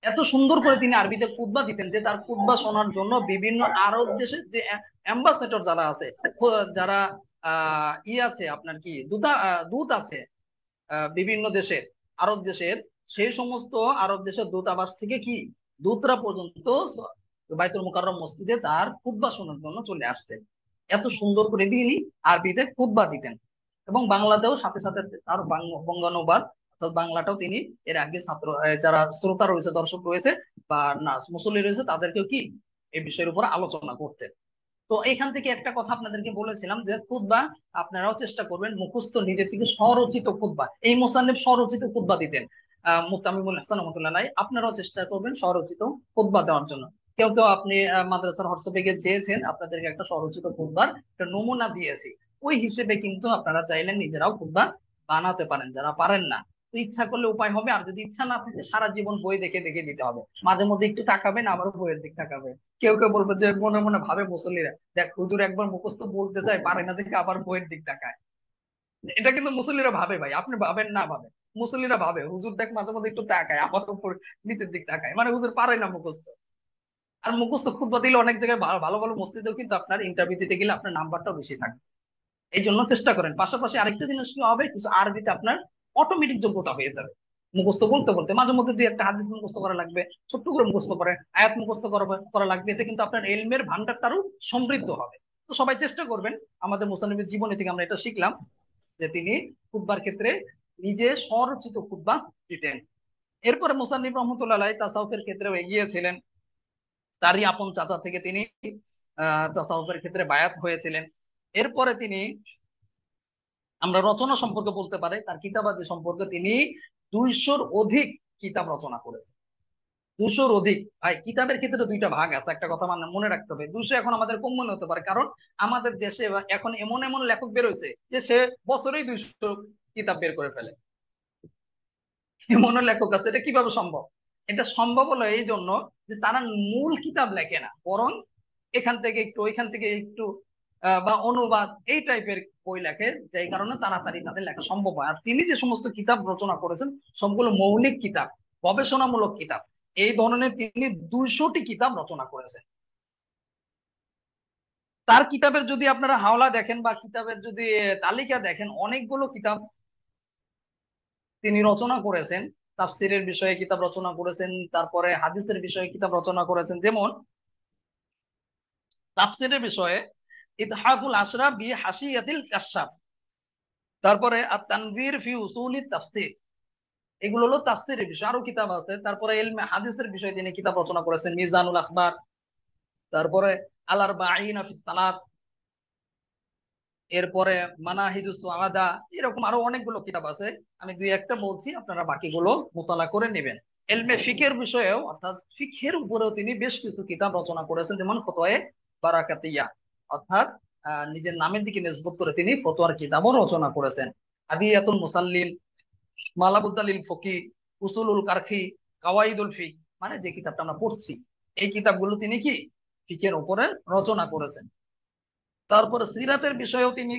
এত সুন্দর করে তিনি আরবিতে খুতবা দিতেন যে তার খুতবা শোনার জন্য বিভিন্ন আরব দেশের যে অ্যাম্বাসেডর যারা আছে, যারা আছে আপনার কি দূত আছে বিভিন্ন দেশের, আরব দেশের, সেই সমস্ত আরব দেশের দূতাবাস থেকে কি দূতরা পর্যন্ত বাইতুল মুকাররম মসজিদে তার খুতবা শোনার জন্য চলে আসতেন। এত সুন্দর করে তিনি আরবিতে খুতবা দিতেন এবং বাংলাতেও সাথে সাথে তার বঙ্গানুবাদ, অর্থাৎ বাংলাটাও তিনি এর আগে ছাত্র যারা শ্রোতা রয়েছে, দর্শক রয়েছে বা মুসল্লি রয়েছে, তাদেরকেও কি এই বিষয়ের উপর আলোচনা করতেন। তো এখান থেকে একটা কথা আপনাদেরকে বলেছিলাম যে খুতবা আপনারাও চেষ্টা করবেন মুখস্থ, নিজের থেকে স্বরচিত খুতবা, এই মোসান্নেফ স্বরচিত খুতবা দিতেন মুতামিমুল হাসান রহমতুল্লাহ আলাইহি, আপনারাও চেষ্টা করবেন স্বরচিত খুতবা দেওয়ার জন্য। কেউ কেউ আপনি মাদ্রাসার হোয়াটসঅ্যাপে চেয়েছেন, আপনাদেরকে একটা স্বরচিত খুতবার একটা নমুনা দিয়েছি, ওই হিসেবে কিন্তু আপনারা চাইলে নিজেরাও খুতবা বানাতে পারেন, যারা পারেন না। তো ইচ্ছা করলে উপায় হবে, আর যদি ইচ্ছা না থাকে সারা জীবন বই দেখে দেখে দিতে হবে, মাঝে মধ্যে একটু তাকাবেন, আবারও বইয়ের দিক তাকাবেন। কেউ কেউ বলবে যে মনে মনে ভাবে মুসল্লিরা, দেখ হুজুর একবার মুখস্থ বলতে চায়, পারে না দেখে আবার বইয়ের দিক তাকায়। এটা কিন্তু মুসল্লিরা ভাবে, ভাই, আপনি ভাবেন না ভাবে, মুসল্লিরা ভাবে হুজুর দেখ মাঝে মধ্যে একটু তাকায়, আবার উপর নিচের দিক তাকায়, মানে হুজুর পারে না মুখস্থ। আর মুখস্থ খুতবা দিলে অনেক জায়গায় ভালো ভালো মসজিদেও কিন্তু আপনার ইন্টারভিউ দিতে গেলে আপনার নাম্বারটাও বেশি থাকবে। এই জন্য চেষ্টা করেন। পাশাপাশি আরেকটা জিনিস কি হবে, কিছু আরবিতে আপনার অটোমেটিক যোগ্যতা হয়ে যাবে। মুখস্থ বলতে বলতে মাঝে মধ্যে দুই একটা হাদিস মুখস্থ করা লাগবে, ছোট্ট করে মুখস্থ করেন, আয়াত মুখস্থ করা লাগবে, এতে কিন্তু আপনার এলমের ভান্ডারটা আরো সমৃদ্ধ হবে। তো সবাই চেষ্টা করবেন। আমাদের মুসান্নিফের জীবনী থেকে আমরা এটা শিখলাম যে তিনি খুতবার ক্ষেত্রে নিজে স্বরচিত খুতবা দিতেন। এরপরে মুসান্নিফ রহমতুল্লাহ আলাইহি তাসাউফের ক্ষেত্রেও এগিয়ে ছিলেন। তারই আপন চাচা থেকে তিনি তাসাউফের ক্ষেত্রে বায়াত হয়েছিলেন। এরপরে তিনি, আমরা রচনা সম্পর্কে বলতে পারি, তার কিতাবাদি সম্পর্কে, তিনি 200-র অধিক কিতাব রচনা করেছেন। 200-র অধিক। ভাই, কিতাবের ক্ষেত্রে দুইটা ভাগ আছে, একটা কথা মনে রাখতে হবে। 200 এখন আমাদের কম মনে হতে পারে, কারণ আমাদের দেশে এখন এমন এমন লেখক বের হয়েছে যে সে বছরেই 200 কিতাব বের করে ফেলে। এমনও লেখক আছে। এটা কিভাবে সম্ভব? এটা সম্ভব হলো এই জন্য যে তারা মূল কিতাব লেখে না, বরং এখান থেকে একটু ওইখান থেকে একটু বা অনুবাদ এই টাইপের বই লেখে, যাই কারণে তাড়াতাড়ি তাদের লেখা সম্ভব হয়। আর তিনি যে সমস্ত কিতাব রচনা করেছেন সবগুলো মৌলিক কিতাব, গবেষণামূলক কিতাব, এই ধরনের তিনি 200টি কিতাব রচনা করেছেন। তার কিতাবের যদি আপনারা হাওলা দেখেন বা কিতাবের যদি তালিকা দেখেন, অনেকগুলো কিতাব তিনি রচনা করেছেন। তাফসিরের বিষয়ে কিতাব রচনা করেছেন, তারপরে হাদিসের বিষয়ে কিতাব রচনা করেছেন। যেমন তাফসিরের বিষয়ে ইতহাফুল আশরাফ বি হাশিয়াতিল কাশশাফ, তারপরে আত-তানভীর ফি উসুলিত তাফসির, এগুলো হলো তাফসিরের বিষয়, আরো কিতাব আছে। তারপরে ইলমে হাদিসের বিষয়ে তিনি কিতাব রচনা করেছেন, মিজানুল আখবার, তারপরে আল আরবাঈন ফিস সালাত, এরপরে মানাহিজুস সুআদা, এরকম আরো অনেকগুলো কিতাব আছে। আমি দুই একটা বলছি, আপনারা বাকিগুলো মোতালা করে নেবেন। এলমে ফিকের বিষয়েও, অর্থাৎ ফিকহের উপরেও তিনি বেশ কিছু কিতাব রচনা করেছেন, যেমন ফতোয়ায়ে বারাকাতিয়া, অর্থাৎ নিজের নামের দিকে নিসবত করে তিনি ফতোয়ার কিতাবও রচনা করেছেন। আদিয়াতুল মুসাল্লিম, মালাবুদ্দালিল ফকি, উসুলুল কারখি, কাওয়াইদুল ফিক, মানে যে কিতাবটা আমরা পড়ছি, এই কিতাবগুলো তিনি কি ফিকের উপরে রচনা করেছেন। তারপরে সিরাতের বিষয়েও তিনি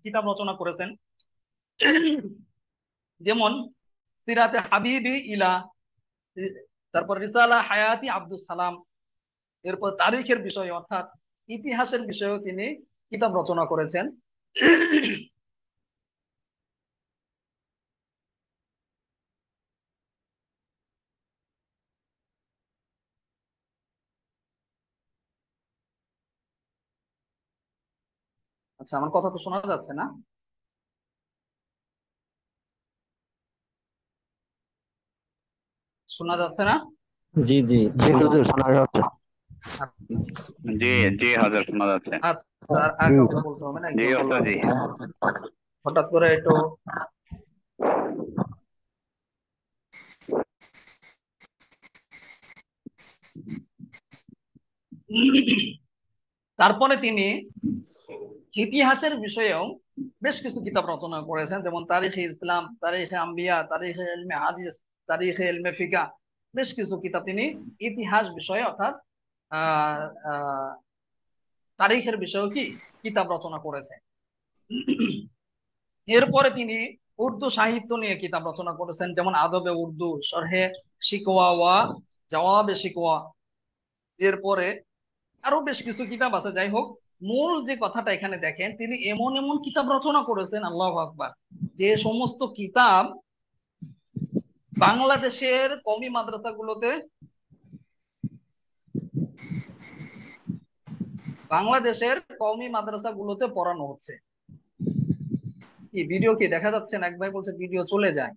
কিতাব রচনা করেছেন, যেমন সিরাতে হাবিবি ইলা, তারপর রিসালা হায়াতি আব্দুস সালাম। এরপর তারিখের বিষয়ে, অর্থাৎ ইতিহাসের বিষয়েও তিনি কিতাব রচনা করেছেন। আচ্ছা, আমার কথা তো শোনা যাচ্ছে না? শোনা যাচ্ছে না? জি জি, জি শোনা হুজুর, যাচ্ছে। শোনা যাচ্ছে। আচ্ছা জি জি হাজার শোনা যাচ্ছে। আচ্ছা, আর জি কাউকে বলতে হবে না, জি একজন বললো। ওস্তাদ জি। হঠাৎ করে একটু তারপরে তিনি ইতিহাসের বিষয়েও বেশ কিছু কিতাব রচনা করেছেন, যেমন তারিখে ইসলাম, তারিখে আম্বিয়া, তারিখে ইলমে হাদিস, তারিখে ইলমে ফিকা। বেশ কিছু কিতাব তিনি ইতিহাস বিষয়ে, অর্থাৎ আহ আহ তারিখের বিষয়েও কি কিতাব রচনা করেছেন। এরপরে তিনি উর্দু সাহিত্য নিয়ে কিতাব রচনা করেছেন, যেমন আদবে উর্দু, শরহে শিকওয়া ওয়া জওয়াবে শিকওয়া। এরপরে আরো বেশ কিছু কিতাব আছে। যাই হোক, মূল যে কথাটা এখানে দেখেন, তিনি এমন এমন কিতাব রচনা করেছেন, আল্লাহু আকবার, যে সমস্ত কিতাব বাংলাদেশের কওমি মাদ্রাসাগুলোতে, পড়ানো হচ্ছে। কি ভিডিও কি দেখা যাচ্ছে না? এক ভাই বলছে ভিডিও চলে যায়।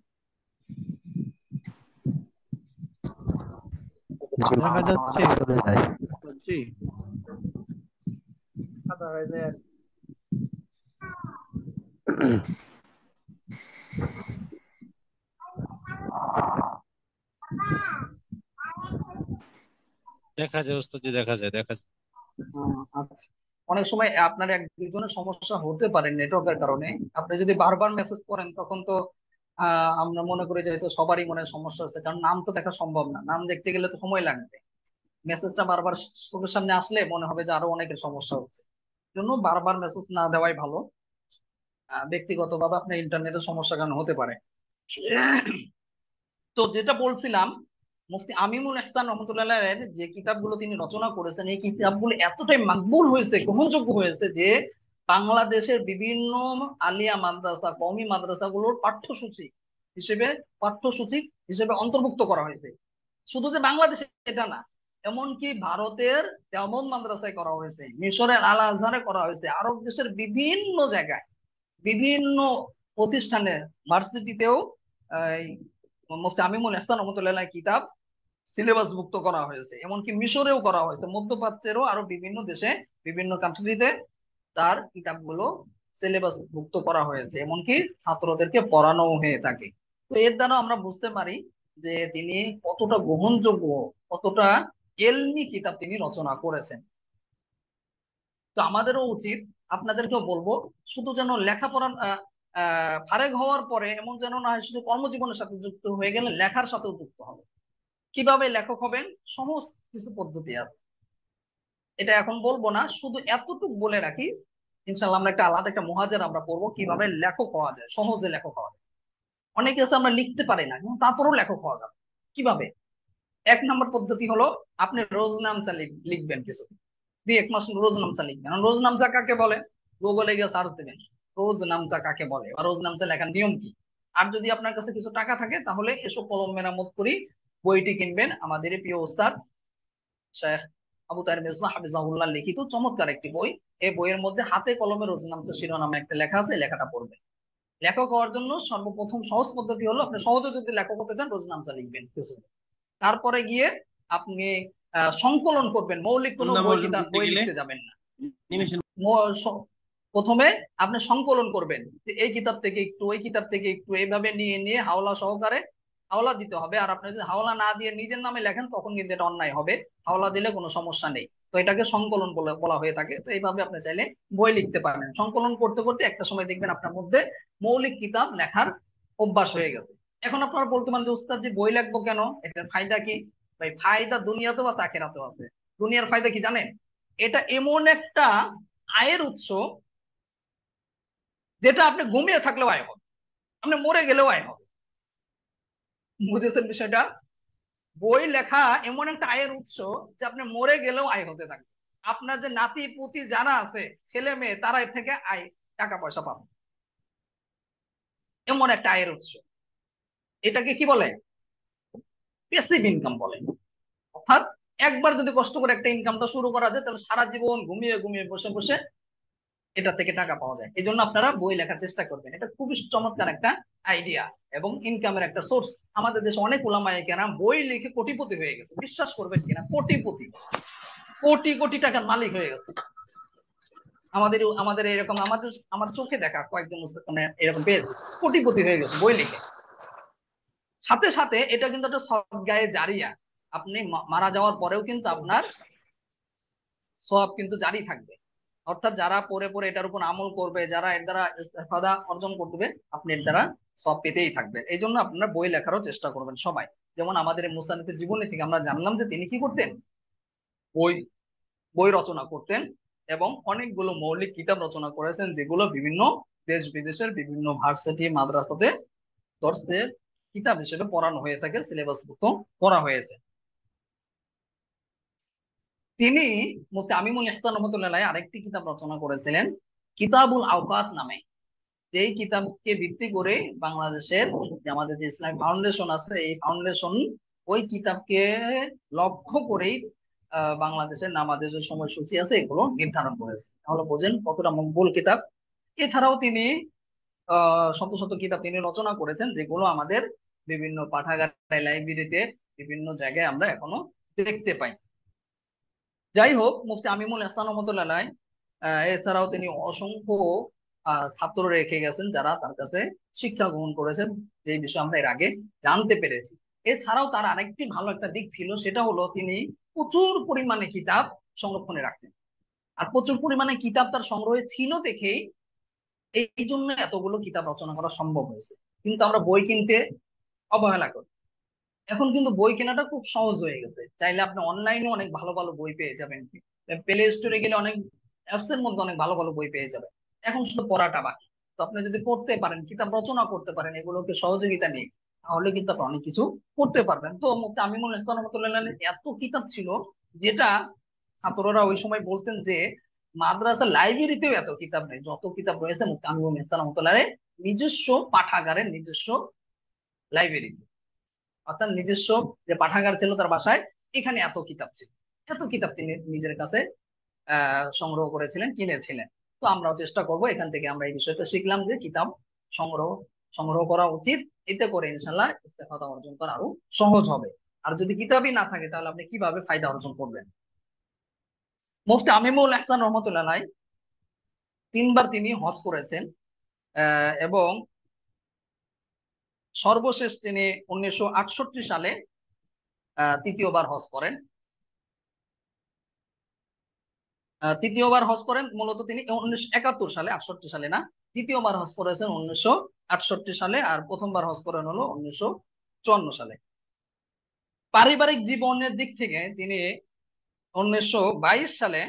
দেখা যাচ্ছে, চলে যায়। জি, দেখা যায় ওস্তাদ জি, দেখা যায়, দেখা যায়। আচ্ছা, অনেক সময় আপনার এক দুজনের সমস্যা হতে পারে নেটওয়ার্কের কারণে। আপনি যদি বারবার মেসেজ করেন, তখন তো আমরা মনে করি যে হয়তো সবারই মনে হয় সমস্যা হচ্ছে, কারণ নাম তো দেখা সম্ভব না, নাম দেখতে গেলে তো সময় লাগবে। মেসেজটা বারবার চোখের সামনে আসলে মনে হবে যে আরো অনেকের সমস্যা হচ্ছে। জন্য বারবার মেসেজ না দেওয়াই ভালো। ব্যক্তিগতভাবে আপনার ইন্টারনেটের সমস্যার কারণে হতে পারে। তো যেটা বলছিলাম, মুফতি আমিনুল ইহসান রহমতুল্লাহ এর যে কিতাবগুলো তিনি রচনা করেছেন, এই কিতাবগুলো এতটাই মাকবুল হয়েছে, গ্রহণযোগ্য হয়েছে, যে বাংলাদেশের বিভিন্ন আলিয়া মাদ্রাসা, কওমি মাদ্রাসাগুলোর হিসেবে পাঠ্যসূচি হিসেবে অন্তর্ভুক্ত করা হয়েছে। শুধু যে বাংলাদেশে এটা না, এমনকি ভারতের দেওবন্দ মাদ্রাসায় করা হয়েছে, মিশরের আল আজহারে করা হয়েছে, আরব দেশের বিভিন্ন জায়গায়, বিভিন্ন প্রতিষ্ঠানে, ভার্সিটিতেও মুফতি আমিনুল ইহসান রহমতুল্লাহ কিতাব সিলেবাস মুক্ত করা হয়েছে। এমনকি মিশরেও করা হয়েছে, মধ্যপ্রাচ্যেরও আরো বিভিন্ন দেশে, বিভিন্ন কান্ট্রিতে তার কিতাবগুলো সিলেবাস মুক্ত করা হয়েছে, এমনকি ছাত্রদেরকে পড়ানো হয়ে থাকে। তো এর দ্বারা আমরা বুঝতে পারি যে তিনি কতটা গ্রহণযোগ্য, কতটা এলমি কিতাব তিনি রচনা করেছেন। তো আমাদেরও উচিত, আপনাদেরকেও বলবো, শুধু যেন লেখাপড়া ফারেগ হওয়ার পরে এমন যেন না হয় শুধু কর্মজীবনের সাথে যুক্ত হয়ে গেলে লেখার সাথেও যুক্ত হবে। কিভাবে লেখক হবেন, সমস্ত কিছু পদ্ধতি আছে, এটা এখন বলবো না, শুধু এতটুকু বলে রাখি। ইনশাল্লাহ আমরা একটা আলাদা একটা মুহাজার আমরা পড়বো, কিভাবে লেখক হওয়া যায়, সহজে লেখক হওয়া যায়। অনেকে আছে আমরা লিখতে পারি না, কিন্তু তারপরেও লেখক হওয়া যাবে। কিভাবে? এক নম্বর পদ্ধতি হলো, আপনি রোজ নামচা লিখবেন কিছু, 2-1 মাস রোজ নামচা লিখবেন। রোজ নামচা কাকে বলে? গুগলে গিয়ে সার্চ দেবেন রোজ নামচা কাকে বলে, বা রোজ নামচা লেখার নিয়ম কি। আর যদি আপনার কাছে কিছু টাকা থাকে, তাহলে এসো কলম মেরামত করি বইটি কিনবেন, আমাদের প্রিয় ওস্তাদ শেখ আবু তাহের মেজবা হাফিজাহুল্লাহ লিখিত চমৎকার একটি বই। এই বইয়ের মধ্যে হাতে কলমে রোজ নামচা শিরোনামে একটা লেখা আছে, লেখাটা পড়বেন। লেখক হওয়ার জন্য সর্বপ্রথম সহজ পদ্ধতি হলো, আপনি সহজে যদি লেখক হতে চান রোজ নামচা লিখবেন কিছু, তারপরে গিয়ে আপনি সংকলন করবেন। মৌলিক কোনো বই লিখতে যাবেন না। প্রথমে আপনি সংকলন করবেন যে এই কিতাব থেকে একটু, ওই কিতাব থেকে একটু, এইভাবে নিয়ে নিয়ে হাওলা সহকারে হাওলা দিতে হবে। আর আপনি যদি হাওলা না দিয়ে নিজের নামে লেখেন তখন কিন্তু এটা অন্যায় হবে, হাওলা দিলে কোনো সমস্যা নেই। তো এটাকে সংকলন বলা হয়ে থাকে। তো এইভাবে আপনি চাইলে বই লিখতে পারেন। সংকলন করতে করতে একটা সময় দেখবেন আপনার মধ্যে মৌলিক কিতাব লেখার অভ্যাস হয়ে গেছে। এখন আপনারা বলতে পারেন যে উস্তাদ জি বই লিখবো কেন, এটার ফায়দা কি? ভাই ফায়দা দুনিয়াতেও আছে আখিরাতেও আছে। দুনিয়ার ফায়দা কি জানেন? এটা এমন একটা আয়ের উৎস যেটা আপনি ঘুমিয়ে থাকলেও আয় হবে, আপনি মরে গেলেও আয় হবে। বুঝেছেন বিষয়টা? বই লেখা এমন একটা আয়ের উৎস যে আপনি মরে গেলেও আয় হতে থাকবে। আপনার যে নাতি পুতি যারা আছে, ছেলে মেয়ে, তারা এর থেকে আয়, টাকা পয়সা পাবে। এমন একটা আয়ের উৎস। এটাকে কি বলে? প্যাসিভ ইনকাম বলে। অর্থাৎ একবার যদি কষ্ট করে একটা ইনকামটা শুরু করা যায়, তাহলে সারা জীবন ঘুমিয়ে ঘুমিয়ে বসে বসে এটা থেকে টাকা পাওয়া যায়। এই জন্য আপনারা বই লেখার চেষ্টা করবেন। এটা খুবই চমৎকার একটা আইডিয়া এবং ইনকামের একটা সোর্স। আমাদের দেশে অনেক উলামায়ে কেরাম বই লিখে কোটিপতি হয়ে গেছে। বিশ্বাস করবেন কিনা, কোটিপতি, কোটি কোটি টাকার মালিক হয়ে গেছে। আমাদের আমাদের এরকম আমার চোখে দেখা কয়েকজন মানে এরকম পেয়েছে, কোটিপতি হয়ে গেছে বই লিখে। সাথে সাথে এটা কিন্তু একটা সদগায়ে জারিয়া। আপনি মারা যাওয়ার পরেও কিন্তু আপনার সওয়াব কিন্তু জারি থাকবে। অর্থাৎ যারা পরে পরে এটার উপর আমল করবে, যারা এর দ্বারা ইস্তেফাদা অর্জন করবে, আপনি এর দ্বারা সব পেতেই থাকবেন। এই জন্য আপনারা বই লেখারও চেষ্টা করবেন সবাই। যেমন আমাদের মুস্তানিফের জীবনী থেকে আমরা জানলাম যে তিনি কি করতেন, বই বই রচনা করতেন এবং অনেকগুলো মৌলিক কিতাব রচনা করেছেন, যেগুলো বিভিন্ন দেশ বিদেশের বিভিন্ন ভার্সিটি মাদ্রাসাতে দর্সের কিতাব হিসেবে পড়ানো হয়ে থাকে, সিলেবাসভুক্ত করা হয়েছে। তিনি মুফতি আমিনুল ইহসান রহমতুল্লাহ আরেকটি কিতাব রচনা করেছিলেন কিতাবুল আওকাত নামে। এই কিতাবকে ভিত্তি করে বাংলাদেশের যে আমাদের যে ইসলামিক ফাউন্ডেশন আছে, এই ফাউন্ডেশন ওই কিতাবকে লক্ষ্য করেই বাংলাদেশের নামাজের যে সময়সূচি আছে এগুলো নির্ধারণ করেছে। তাহলে বোঝেন কতটা মকবুল কিতাব। এছাড়াও তিনি শত শত কিতাব তিনি রচনা করেছেন, যেগুলো আমাদের বিভিন্ন পাঠাগারে, লাইব্রেরিতে, বিভিন্ন জায়গায় আমরা এখনো দেখতে পাই। যাই হোক, মুফতি আমিনুল ইহসান রহমতুল্লাহ এছাড়াও তিনি অসংখ্য ছাত্র রেখে গেছেন যারা তার কাছে শিক্ষা গ্রহণ করেছেন, যে বিষয়ে আমরা এর আগে জানতে পেরেছি। এছাড়াও তার আরেকটি ভালো একটা দিক ছিল, সেটা হলো তিনি প্রচুর পরিমাণে কিতাব সংরক্ষণে রাখতেন। আর প্রচুর পরিমাণে কিতাব তার সংগ্রহে ছিল দেখেই এই জন্য এতগুলো কিতাব রচনা করা সম্ভব হয়েছে। কিন্তু আমরা বই কিনতে অবহেলা করি। এখন কিন্তু বই কেনাটা খুব সহজ হয়ে গেছে। চাইলে আপনি অনলাইনে অনেক ভালো ভালো বই পেয়ে যাবেন, প্লে স্টোরে গেলে অনেক অ্যাপস এর মধ্যে অনেক ভালো ভালো বই পেয়ে যাবেন। এখন শুধু পড়াটা বাকি। তো আপনি যদি পড়তে পারেন, কিতাব রচনা করতে পারেন, এগুলোকে সহযোগিতা নিয়ে, তাহলে কিন্তু আপনি অনেক কিছু করতে পারবেন। তো মুফতি আমিনুল ইহসান রহমতুল্লাহ এত কিতাব ছিল, যেটা ছাত্ররা ওই সময় বলতেন যে মাদ্রাসা লাইব্রেরিতেও এত কিতাব নেই যত কিতাব রয়েছে মুফতি আমিনুল ইহসান রহমতুল্লাহ নিজস্ব পাঠাগারের, নিজস্ব লাইব্রেরিতে। অর্থাৎ নিজস্ব যে পাঠাগার ছিল তার বাসায়, এখানে এত কিতাব ছিল। এত কিতাব তিনি নিজের কাছে সংগ্রহ করেছিলেন, কিনেছিলেন। তো আমরাও চেষ্টা করব, এখান থেকে আমরা এই বিষয়টা শিখলাম যে কিতাব সংগ্রহ সংগ্রহ করা উচিত। এতে করে ইনশাল্লাহ ইস্তেফাদা অর্জন করা আরো সহজ হবে। আর যদি কিতাবই না থাকে তাহলে আপনি কিভাবে ফায়দা অর্জন করবেন? মুফতি আমিনুল ইহসান রহমতুল্লাহ তিনবার তিনি হজ করেছেন এবং সর্বশেষ তিনি 1968 সালে তৃতীয়বার হজ করেন। তৃতীয়বার হজ করেন মূলত তিনি 1971 সালে, 68 সালে না। তৃতীয়বার হজ করেছেন 1968 সালে, আর প্রথমবার হজ করেন হলো 1954 সালে। পারিবারিক জীবনের দিক থেকে তিনি 1922 সালে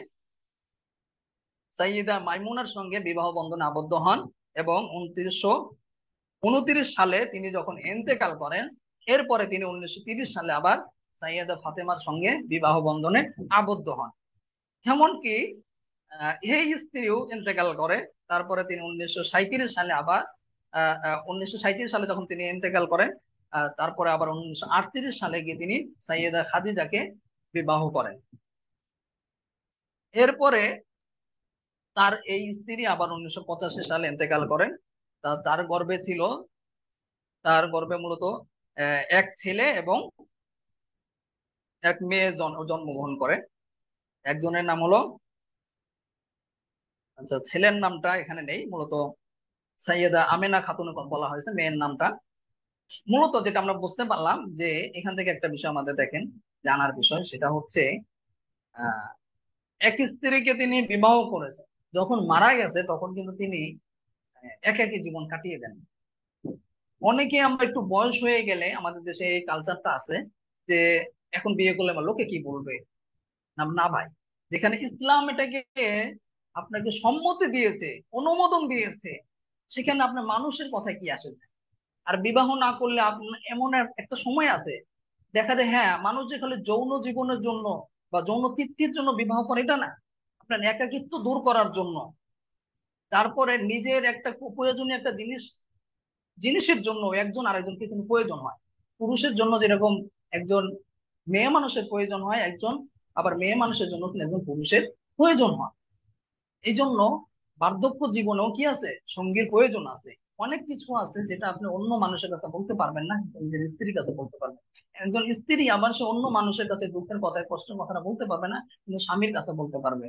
সাইয়্যিদা মাইমুনার সঙ্গে বিবাহ বন্ধনে আবদ্ধ হন এবং 1929 সালে তিনি যখন ইন্তেকাল করেন, এরপরে তিনি 1930 সালে আবার সাইয়্যিদা ফাতেমার সঙ্গে বিবাহ বন্ধনে আবদ্ধ হন। এমনকি এই স্ত্রীও ইন্তেকাল করে। তারপরে তিনি 1937 সালে আবার 1937 সালে যখন তিনি ইন্তেকাল করেন, তারপরে আবার 1938 সালে গিয়ে তিনি সাইয়্যিদা খাদিজাকে বিবাহ করেন। এরপরে তার এই স্ত্রী আবার 1985 সালে ইন্তেকাল করেন। তার গর্ভে ছিল, তার গর্ভে মূলত এক ছেলে এবং এক মেয়ে জন্মগ্রহণ করে। একজনের নাম হলো, আচ্ছা ছেলের নামটা এখানে নেই, মূলত সাইয়েদা আমেনা খাতুন বলা হয়েছে মেয়ের নামটা। মূলত যেটা আমরা বুঝতে পারলাম যে এখান থেকে একটা বিষয় আমাদের দেখেন জানার বিষয়, সেটা হচ্ছে আহ এক স্ত্রীকে তিনি বিবাহ করেছেন, যখন মারা গেছে তখন কিন্তু তিনি একাকী জীবন কাটিয়ে দেন। অনেকে আমরা একটু বয়স হয়ে গেলে, আমাদের দেশে এই কালচারটা আছে যে এখন বিয়ে করলে আমার লোকে কি বলবে। না না ভাই, যেখানে ইসলাম এটাকে আপনাকে সম্মতি দিয়েছে, অনুমোদন দিয়েছে, সেখানে আপনার মানুষের কথা কি আসে যায়। আর বিবাহ না করলে আপনার এমন একটা সময় আছে, দেখা যায় হ্যাঁ মানুষ যে খালি যৌন জীবনের জন্য বা যৌন তৃপ্তির জন্য বিবাহ করে এটা না, আপনার একাকিত্ব দূর করার জন্য, তারপরে নিজের একটা প্রয়োজনীয় একটা জিনিসের জন্য একজন আরেকজনকে কিন্তু প্রয়োজন হয়। পুরুষের জন্য যেরকম একজন মেয়ে মানুষের প্রয়োজন হয় একজন, আবার মেয়ে মানুষের জন্য কিন্তু একজন পুরুষের প্রয়োজন হয়। এই জন্য বার্ধক্য জীবনেও কি আছে, সঙ্গীর প্রয়োজন আছে। অনেক কিছু আছে যেটা আপনি অন্য মানুষের কাছে বলতে পারবেন না, কিন্তু নিজের স্ত্রীর কাছে বলতে পারবেন। একজন স্ত্রী আবার সে অন্য মানুষের কাছে দুঃখের কথা কষ্টের কথাটা বলতে পারবে না, কিন্তু স্বামীর কাছে বলতে পারবে।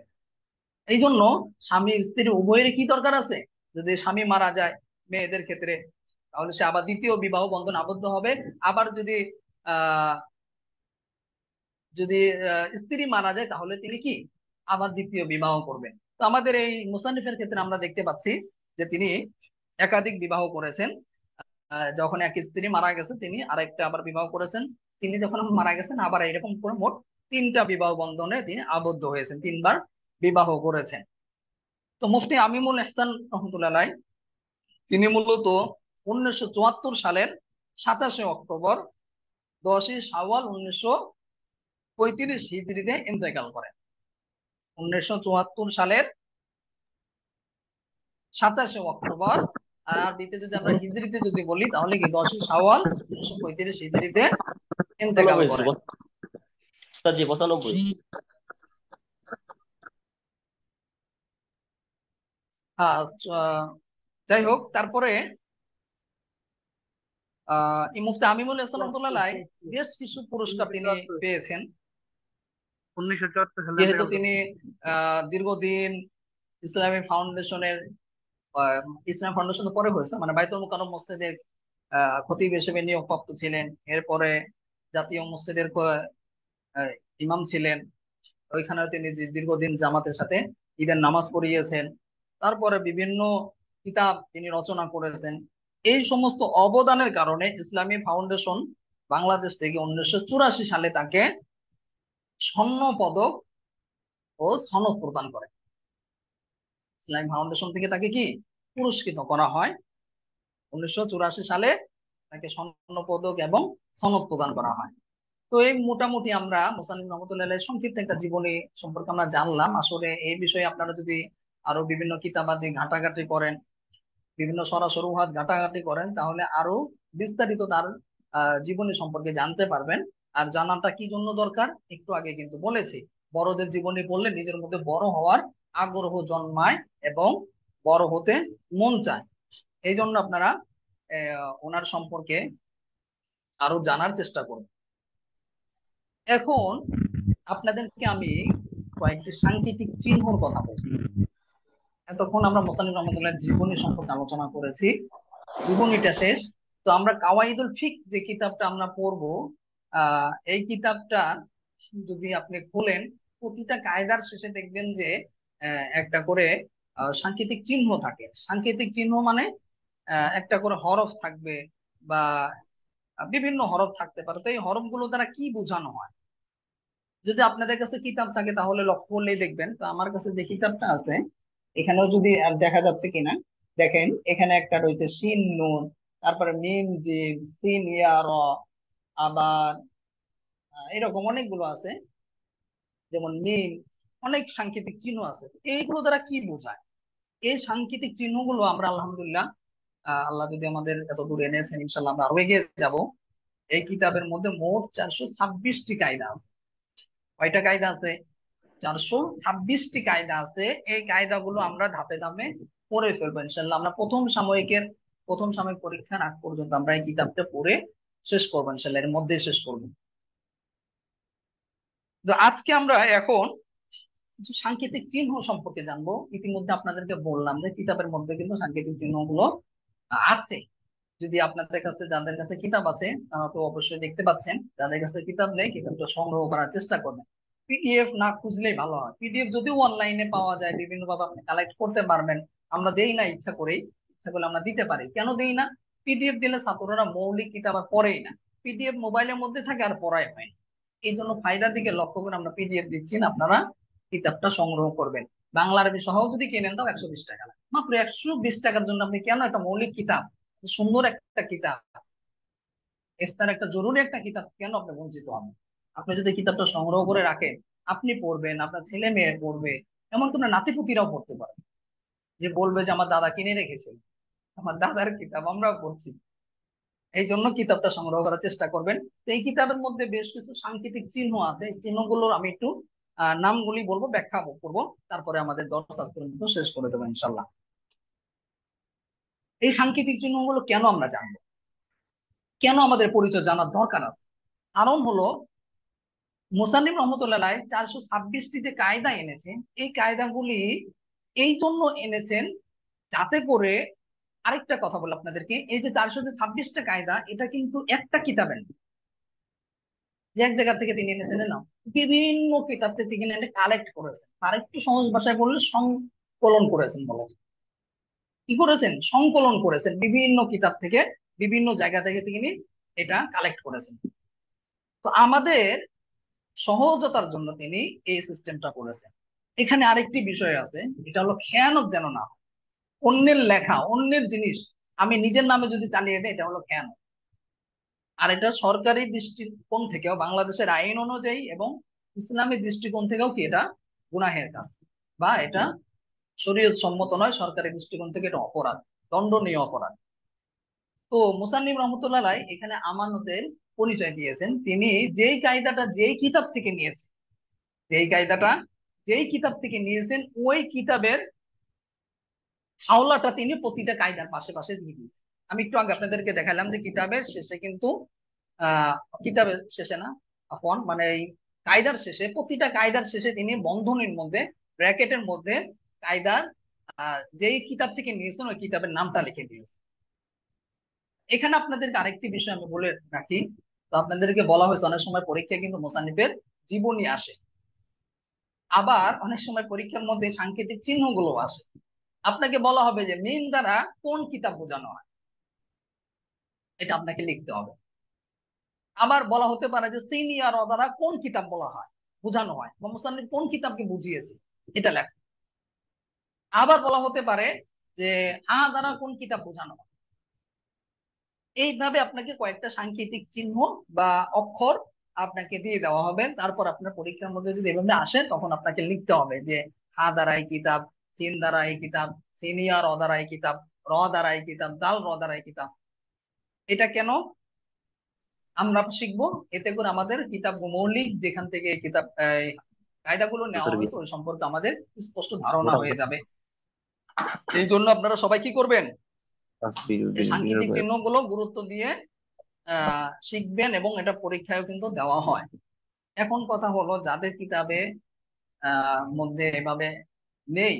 এই জন্য স্বামী স্ত্রী উভয়েরই কি দরকার আছে, যদি স্বামী মারা যায় মেয়েদের ক্ষেত্রে, তাহলে সে আবার দ্বিতীয় বিবাহ বন্ধন আবদ্ধ হবে। আবার যদি আহ যদি স্ত্রী মারা যায় তাহলে তিনি কি আবার দ্বিতীয় বিবাহ করবেন। তো আমাদের এই মুসান্নিফের ক্ষেত্রে আমরা দেখতে পাচ্ছি যে তিনি একাধিক বিবাহ করেছেন। যখন এক স্ত্রী মারা গেছে তিনি আরেকটা আবার বিবাহ করেছেন। তিনি যখন মারা গেছেন আবার এরকম করে মোট তিনটা বিবাহ বন্ধনে তিনি আবদ্ধ হয়েছেন, তিনবার বিবাহ করেছেন। তো মুফতি আমিমুল ইহসান রহমতুল্লাহ তিনি মূলত 1974 সালের 27 অক্টোবর 10ই শাওয়াল 1935 হিজরিতে ইন্তেকাল করেন। 1974 সালের 27 অক্টোবর, আর আরবিতে যদি আমরা হিজরিতে যদি বলি তাহলে কি 10ই শাওয়াল 1935 হিজরিতে ইন্তেকাল 95 করেন। জি 95। আচ্ছা, যাই হোক, তারপরে এই মুফতি আমিমুল ইহসান রহমতুল্লাহ বেশ কিছু পুরস্কার তিনি পেয়েছেন। 1974 সালে যেহেতু তিনি দীর্ঘদিন ইসলামী ফাউন্ডেশনের ইসলাম ফাউন্ডেশন পরে হয়েছে, মানে বাইতুল মুকাররম মসজিদের খতিব হিসেবে নিয়োগপ্রাপ্ত ছিলেন। এরপরে জাতীয় মসজিদের আহ, ইমাম ছিলেন, ওইখানে তিনি দীর্ঘদিন জামাতের সাথে ঈদের নামাজ পড়িয়েছেন। তারপরে বিভিন্ন কিতাব তিনি রচনা করেছেন। এই সমস্ত অবদানের কারণে ইসলামী ফাউন্ডেশন বাংলাদেশ থেকে 1984 সালে তাকে স্বর্ণ পদক ও সনদ প্রদান করে। ইসলামী ফাউন্ডেশন থেকে তাকে কি পুরস্কৃত করা হয়। 1984 সালে তাকে স্বর্ণ পদক এবং সনদ প্রদান করা হয়। তো এই মোটামুটি আমরা মুসান্নিফ রহমতুল্লাহ সংক্ষিপ্ত একটা জীবনী সম্পর্কে আমরা জানলাম। আসলে এই বিষয়ে আপনারা যদি আরো বিভিন্ন কিতাবাদি ঘাটাঘাটি করেন, বিভিন্ন সরাসরি হাত ঘাটাঘাটি করেন, তাহলে আরো বিস্তারিত তার জীবনী সম্পর্কে জানতে পারবেন। আর জানাটা কি জন্য দরকার একটু আগে কিন্তু বলেছি, বড়দের জীবনী পড়লে নিজের মধ্যে বড় হওয়ার আগ্রহ জন্মায় এবং বড় হতে মন চায়। এই জন্য আপনারা ওনার সম্পর্কে আরো জানার চেষ্টা করুন। এখন আপনাদেরকে আমি কয়েকটি সাংকেতিক চিহ্নর কথা বলছি। এতক্ষণ আমরা মুসান্নিফ রহমতুল্লাহর জীবনী সম্পর্কে আলোচনা করেছি, জীবনীটা শেষ। তো আমরা কাওয়াইদুল ফিক যে কিতাবটা আমরা পড়বো, এই কিতাবটা যদি আপনি খোলেন, প্রতিটা কায়দার শেষে দেখবেন যে একটা করে সাংকেতিক চিহ্ন থাকে। সাংকেতিক চিহ্ন মানে একটা করে হরফ থাকবে বা বিভিন্ন হরফ থাকতে পারে। তো এই হরফগুলো দ্বারা কি বোঝানো হয়, যদি আপনাদের কাছে কিতাব থাকে তাহলে লক্ষ্য করলেই দেখবেন। তো আমার কাছে যে কিতাবটা আছে এখানেও যদি দেখা যাচ্ছে কিনা দেখেন, এখানে একটা রয়েছে শিন নুন, তারপরে মিম জিম সিন ইয়া র, আবার এরকম অনেকগুলো আছে, যেমন মিম, অনেক সাংকেতিক চিহ্ন আছে। এইগুলো দ্বারা কি বোঝায়, এই সাংকেতিক চিহ্নগুলো আমরা আলহামদুলিল্লাহ আল্লাহ যদি আমাদের এত দূর এনেছেন, ইনশাল্লাহ আমরা আরো এগিয়ে যাব। এই কিতাবের মধ্যে মোট 426টি কায়দা আছে। কয়টা কায়দা আছে? 426টি কায়দা আছে। এই কায়দাগুলো আমরা ধাপে ধাপে পড়ে ফেলবো ইনশাল্লাহ। আমরা প্রথম সাময়িকের প্রথম সাময়িক পরীক্ষার আগ পর্যন্ত আমরা এই কিতাবটা পড়ে শেষ করবো ইনশাআল্লাহ, এর মধ্যে শেষ করবো। তো আজকে আমরা এখন কিছু সাংকেতিক চিহ্ন সম্পর্কে জানবো। ইতিমধ্যে আপনাদেরকে বললাম যে কিতাবের মধ্যে কিন্তু সাংকেতিক চিহ্নগুলো আছে। যদি আপনাদের কাছে, যাদের কাছে কিতাব আছে তারা তো অবশ্যই দেখতে পাচ্ছেন, যাদের কাছে কিতাব নেই কিতাবটা সংগ্রহ করার চেষ্টা করবেন। পিডিএফ না খুঁজলেই ভালো হয়। পিডিএফ যদিও অনলাইনে পাওয়া যায়, বিভিন্ন ভাবে আপনি কালেক্ট করতে পারবেন। আমরা দেই না ইচ্ছা করেই, ইচ্ছা করলে আমরা দিতে পারি। কেন দেই না? পিডিএফ দিলে ছাত্ররা মৌলিক কিতাব আর পড়েই না, পিডিএফ মোবাইলের মধ্যে থাকে আর পড়াই হয় না। এই জন্য ফায়দার দিকে লক্ষ্য করে আমরা পিডিএফ দিচ্ছি না, আপনারা কিতাবটা সংগ্রহ করবেন। বাংলা আরবি সহ যদি কেনেন তাও 120 টাকা লাগে। মাত্র 120 টাকার জন্য আপনি কেন একটা মৌলিক কিতাব, সুন্দর একটা কিতাব, ইফতার একটা জরুরি একটা কিতাব কেন আপনি বঞ্চিত হবেন? আপনি যদি কিতাবটা সংগ্রহ করে রাখেন, আপনি পড়বেন, আপনার ছেলে মেয়ে পড়বে, এমন কোন নাতিপুতিরাও পড়তে পারে, যে বলবে যে আমার দাদা কিনে রেখেছিল, আমার দাদার কিতাব আমরাও পড়ছি। এই জন্য কিতাবটা সংগ্রহ করার চেষ্টা করবেন। তো এই কিতাবের মধ্যে বেশ কিছু সাংকেতিক চিহ্ন আছে, এই চিহ্নগুলোর আমি একটু নামগুলি বলবো, ব্যাখ্যা করবো, তারপরে আমাদের দর্শ আজ পর্যন্ত শেষ করে দেবো ইনশাল্লাহ। এই সাংকেতিক চিহ্নগুলো কেন আমরা জানবো, কেন আমাদের পরিচয় জানার দরকার আছে? কারণ হলো মুসান্নিফ রহমতুল্লাহ 426টি যে কায়দা এনেছেন, এই কায়দাগুলি এই জন্য এনেছেন যাতে করে, আরেকটা কথা বলে আপনাদেরকে, এই যে 426টা কায়দা এটা কিন্তু একটা কিতাবের না, যে এক জায়গা থেকে তিনি এনেছেন না, বিভিন্ন কিতাব থেকে তিনি কালেক্ট করেছেন। আর একটু সহজ ভাষায় বললে সংকলন করেছেন বলে। কি করেছেন? সংকলন করেছেন, বিভিন্ন কিতাব থেকে, বিভিন্ন জায়গা থেকে তিনি এটা কালেক্ট করেছেন। তো আমাদের সহজতার জন্য তিনি এই সিস্টেমটা করেছেন। এখানে আরেকটি বিষয় আছে, এটা হলো খেয়ানত যেন না হয়। অন্যের লেখা, অন্যের জিনিস আমি নিজের নামে যদি চালিয়ে দিই, এটা হলো খেয়ানত। আর এটা সরকারি দৃষ্টিকোণ থেকেও, বাংলাদেশের আইন অনুযায়ী এবং ইসলামী দৃষ্টিকোণ থেকেও কি এটা গুনাহের কাজ, বা এটা শরীয়ত সম্মত নয়। সরকারি দৃষ্টিকোণ থেকে এটা অপরাধ, দণ্ডনীয় অপরাধ। তো মুসান্নিফ রহমতুল্লাহ এখানে আমানতের পরিচয় দিয়েছেন। তিনি যেই কায়দাটা যেই কিতাব থেকে নিয়েছেন, যেই কায়দাটা যেই কিতাব থেকে নিয়েছেন, ওই কিতাবের হাওলাটা তিনি প্রতিটা কায়দার পাশে পাশে দিয়ে দিয়েছেন। আমি একটু আগে আপনাদেরকে দেখালাম যে কিতাবের শেষে কিন্তু আহ কিতাবের শেষে না, আফওয়ান, মানে এই কায়দার শেষে, প্রতিটা কায়দার শেষে তিনি বন্ধনীর মধ্যে, ব্র্যাকেটের মধ্যে কায়দার যেই কিতাব থেকে নিয়েছেন ওই কিতাবের নামটা লিখে দিয়েছেন। এখানে আপনাদেরকে আরেকটি বিষয় আমি বলে রাখি। তো আপনাদেরকে বলা হয়েছে অনেক সময় পরীক্ষায় কিন্তু মুসান্নিফের জীবনী আসে, আবার অনেক সময় পরীক্ষার মধ্যে সাংকেতিক চিহ্নগুলো আসে। আপনাকে বলা হবে যে মিন দ্বারা কোন কিতাব বোঝানো হয়, এটা আপনাকে লিখতে হবে। আবার বলা হতে পারে যে সিন ইয়া র দ্বারা কোন কিতাব বলা হয়, বোঝানো হয়, বা মুসান্নিফ কোন কিতাবকে বুঝিয়েছে, এটা লেখ। আবার বলা হতে পারে যে আ দ্বারা কোন কিতাব বোঝানো হয়। এইভাবে আপনাকে কয়েকটা সাংকেতিক চিহ্ন বা অক্ষর আপনাকে দিয়ে দেওয়া হবে। তারপর আপনার পরীক্ষার মধ্যে যদি এভাবে আসে, তখন আপনাকে লিখতে হবে যে হা দ্বারা এই কিতাব, সিন দ্বারা এই কিতাব, সিনিয়া র দ্বারা এই কিতাব, র দ্বারা এই কিতাব, দাল র দ্বারা এই কিতাব। এটা কেন আমরা শিখবো? এতে করে আমাদের কিতাব মৌলিক যেখান থেকে এই কিতাব কায়দাগুলো নেওয়া হয়েছে ওই সম্পর্কে আমাদের স্পষ্ট ধারণা হয়ে যাবে। এই জন্য আপনারা সবাই কি করবেন? এই সাংকেতিক চিহ্নগুলো গুরুত্ব দিয়ে শিখবেন, এবং এটা পরীক্ষায় কিন্তু দেওয়া হয়। এখন কথা হলো, যাদের কিতাবে মধ্যে এভাবে নেই,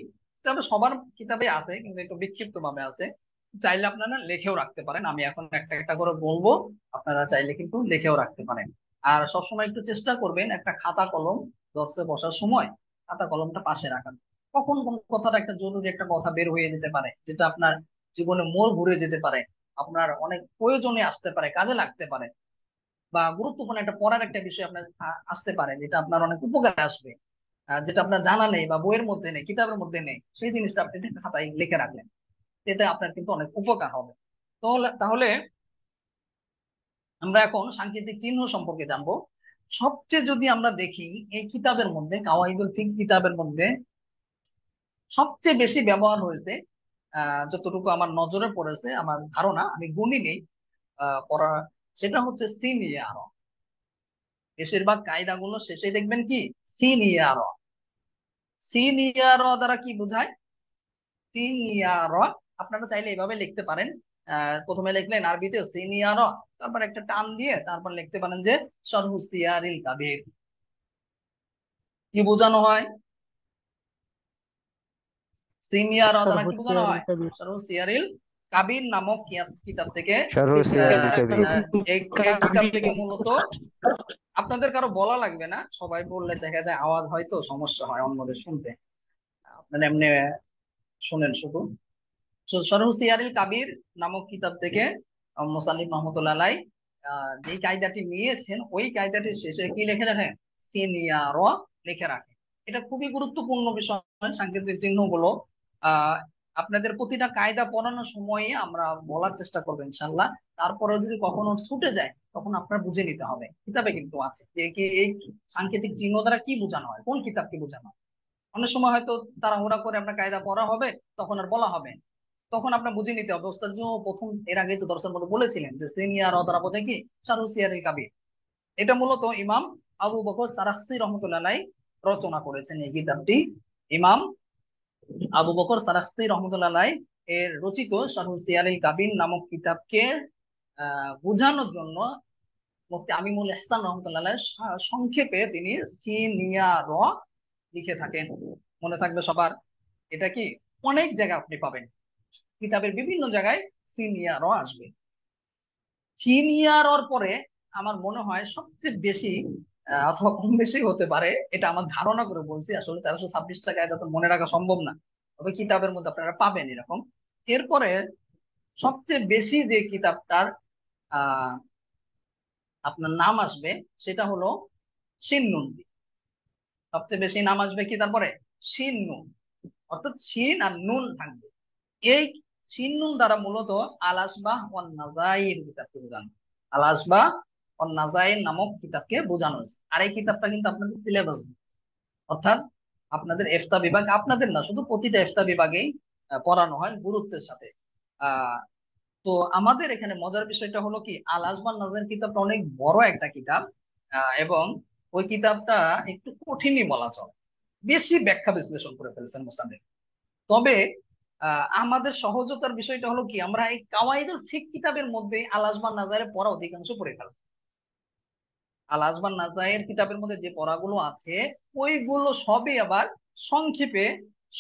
তবে সবার কিতাবে আছে কিন্তু একটু বিক্ষিপ্ত ভাবে আছে, চাইলে আপনারা লিখেও রাখতে পারেন। আমি এখন একটা একটা করে বলবো, আপনারা চাইলে কিন্তু লিখেও রাখতে পারেন। আর সবসময় একটু চেষ্টা করবেন একটা খাতা কলম, দর্শে বসার সময় খাতা কলমটা পাশে রাখান। কখন কোন কথাটা, একটা জরুরি একটা কথা বের হয়ে যেতে পারে, যেটা আপনার জীবনে মোড় ঘুরে যেতে পারে, আপনার অনেক প্রয়োজনে আসতে পারে, কাজে লাগতে পারে, বা গুরুত্বপূর্ণ একটা পড়ার একটা বিষয় আপনার আসতে পারে, যেটা আপনার অনেক উপকারে আসবে, যেটা আপনার জানা নেই বা বইয়ের মধ্যে নেই, কিতাবের মধ্যে নেই, সেই জিনিসটা আপনি একটা খাতায় লিখে রাখলেন, এতে আপনার কিন্তু অনেক উপকার হবে। তাহলে তাহলে আমরা এখন সাংকেতিক চিহ্ন সম্পর্কে জানবো। সবচেয়ে যদি আমরা দেখি, এই কিতাবের মধ্যে, কাওয়াইদুল ফিক কিতাবের মধ্যে সবচেয়ে বেশি ব্যবহার হয়েছে, যতটুকু আমার নজরে পড়েছে, আমার ধারণা, আমি গুনি নেই পড়া, সেটা হচ্ছে সিন ইয়া র। বেশিরভাগ কায়দাগুলো শেষে দেখবেন কি সিন ইয়া র। সিন ইয়া র দ্বারা কি বোঝায়? সিন ইয়া র আপনারা চাইলে এভাবে লিখতে পারেন, প্রথমে লিখলেন আরবিতে সিনিয়ার, তারপর একটা টান দিয়ে তারপর লিখতে পারেন যে শরহু সিয়ারিল কাবির। কি বোঝানো হয়? সিনিয়র দ্বারা শরহু কি বোঝানো সিয়ারিল হয়? কাবির। শরহু সিয়ারিল কাবির নামক কিতাব থেকে। শারহু সিয়ারিল কাবির। এই কিতাব থেকে মূলত আপনাদের কারো বলা লাগবে না, সবাই বললে দেখা যায় আওয়াজ হয়তো সমস্যা হয় অন্যদের শুনতে, আপনারা এমনি শুনেন শুধু। শরহু সিয়ারিল কাবির নামক কিতাব থেকে মুসান্নিফ রহমতুল্লাহ আলাই যে কায়দাটি নিয়েছেন ওই কায়দাটির শেষে কি লিখে রাখেন? সিনিয়ার লিখে রাখেন। এটা খুবই গুরুত্বপূর্ণ বিষয়। সাংকেতিক চিহ্নগুলো আহ আপনাদের প্রতিটা কায়দা পড়ানোর সময়ে আমরা বলার চেষ্টা করবো ইনশাল্লাহ। তারপরেও যদি কখনো ছুটে যায় তখন আপনার বুঝে নিতে হবে, কিতাবে কিন্তু আছে যে কি এই সাংকেতিক চিহ্ন দ্বারা কি বোঝানো হয়, কোন কিতাবকে বোঝানো হয়। অনেক সময় হয়তো তাড়াহুড়া করে আপনার কায়দা পড়া হবে, তখন আর বলা হবে, তখন আপনার বুঝে নিতে হবে। ওস্তাদ প্রথম এর আগে তো দর্শন মধ্যে বলেছিলেন যে সিনিয়র দ্বারা বোঝায় কি শারহু সিয়ারিল কাবির। এটা মূলত ইমাম আবু বকর সারাখসি রহমতুল্লাহ আলাইহি রচনা করেছেন এই কিতাবটি। ইমাম আবু বকর সারাখসি রহমতুল্লাহ আলাইহি এর রচিত শারহু সিয়ারিল কাবির নামক কিতাবকে বোঝানোর জন্য মুফতি আমিনুল ইহসান রহমতুল্লাহ আলাইহি সংক্ষেপে তিনি সিনিয়র লিখে থাকেন। মনে থাকবে সবার। এটা কি অনেক জায়গায় আপনি পাবেন, কিতাবের বিভিন্ন জায়গায় সিনিয়রও আসবে। সিনিয়র পরে আমার মনে হয় সবচেয়ে বেশি অথবা কম বেশি হতে পারে, এটা আমার ধারণা করে বলছি, আসলে 426 টাকা এটা তো মনে রাখা সম্ভব না, তবে কিতাবের মধ্যে আপনারা পাবেন এরকম। এরপরে সবচেয়ে বেশি যে কিতাবটার আহ আপনার নাম আসবে সেটা হলো শিন নুন। সবচেয়ে বেশি নাম আসবে কি তারপরে? শিন নুন, অর্থাৎ শিন আর নুন থাকবে। এই শিন নুন দ্বারা মূলত আল আসবাহ ওয়ান নাযাইর কিতাবকে বোঝানো, আল আসবাহ ওয়ান নাযাইর নামক কিতাবকে বোঝানো হয়েছে। আর এই কিতাবটা কিন্তু আপনাদের সিলেবাস, অর্থাৎ আপনাদের ইফতা বিভাগ, আপনাদের না শুধু প্রতিটা ইফতা বিভাগেই পড়ানো হয় গুরুত্বের সাথে। আহ তো আমাদের এখানে মজার বিষয়টা হলো কি আল আসবাহ নাযাইর কিতাবটা অনেক বড় একটা কিতাব, এবং ওই কিতাবটা একটু কঠিনই বলা চলে, বেশি ব্যাখ্যা বিশ্লেষণ করে ফেলেছেন মুসান্নিফ। তবে আমাদের সহজতার বিষয়টা হলো কি আমরা এই কাওয়াইদুল ফিক কিতাবের মধ্যে আল আসবাহ নাযাইরের পড়া অধিকাংশ পড়ে ফেলবো। আল আসবাহ নাযাইর কিতাবের মধ্যে যে পড়াগুলো আছে ওইগুলো সবই আবার সংক্ষেপে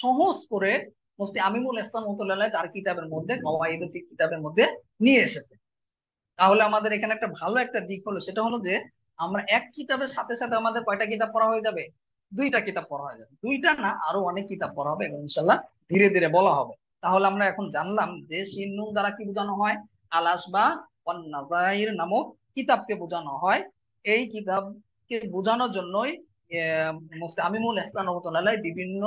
সহজ করে মুফতি আমিনুল ইহসান রহমাতুল্লাহ আলাইহি তার কিতাবের মধ্যে কাওয়াইদুল ফিক কিতাবের মধ্যে নিয়ে এসেছে। তাহলে আমাদের এখানে একটা ভালো একটা দিক হলো সেটা হলো যে আমরা এক কিতাবের সাথে সাথে আমাদের কয়টা কিতাব পড়া হয়ে যাবে? দুইটা কিতাব পড়া হয়ে যাবে। দুইটা না আরো অনেক কিতাব পড়া হবে এবং ইনশাল্লাহ ধীরে ধীরে বলা হবে। তাহলে আমরা এখন জানলাম যে শিন নুন দ্বারা কি বোঝানো হয়? আল আসবাহ ওয়ান নাযাইর নামক কিতাবকে বোঝানো হয়। এই কিতাবকে বোঝানোর জন্যই মুফতি আমিনুল ইহসান রহমাতুল্লাহ আলাইহি বিভিন্ন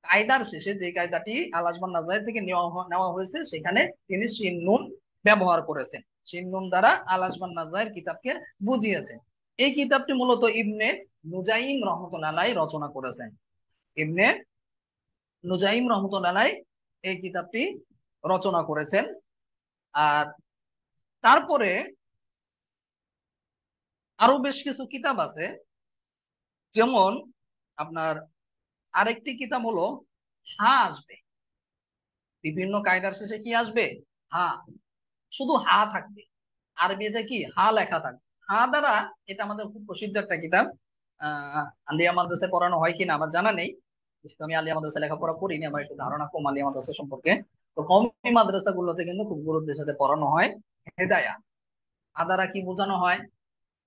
কায়দার শেষে যে কায়দাটি আল আসবাহ নাযাইর থেকে নেওয়া হয়েছে সেখানে তিনি শিন নুন ব্যবহার করেছেন। শিন নুন দ্বারা আল আসবাহ নাযাইর কিতাবকে বুঝিয়েছেন। এই কিতাবটি মূলত ইবনে নুজাইম রহমতুল্লাহ আলাইহি রচনা করেছেন। ইবনে নুজাইম রহমতুল্লাহ আলাইহি এই কিতাবটি রচনা করেছেন। আর তারপরে আরো বেশ কিছু কিতাব আছে, যেমন আপনার আরেকটি কিতাব হলো হা আসবে, বিভিন্ন কায়দার শেষে কি আসবে? হা, শুধু হা থাকবে, আরবিতে কি হা লেখা থাকবে, হা দ্বারা। এটা আমাদের খুব প্রসিদ্ধ একটা কিতাব, আলিয়া মাদ্রাসায় পড়ানো হয় কিনা আমার জানা নেই, যেহেতু আমি আলিয়া মাদ্রাসায় লেখাপড়া করিনি, আমার একটু ধারণা কম আলিয়া মাদ্রাসা সম্পর্কে। তো কওমি মাদ্রাসা গুলোতে কিন্তু খুব গুরুত্বের সাথে পড়ানো হয় হেদায়া। হা দ্বারা কি বোঝানো হয়?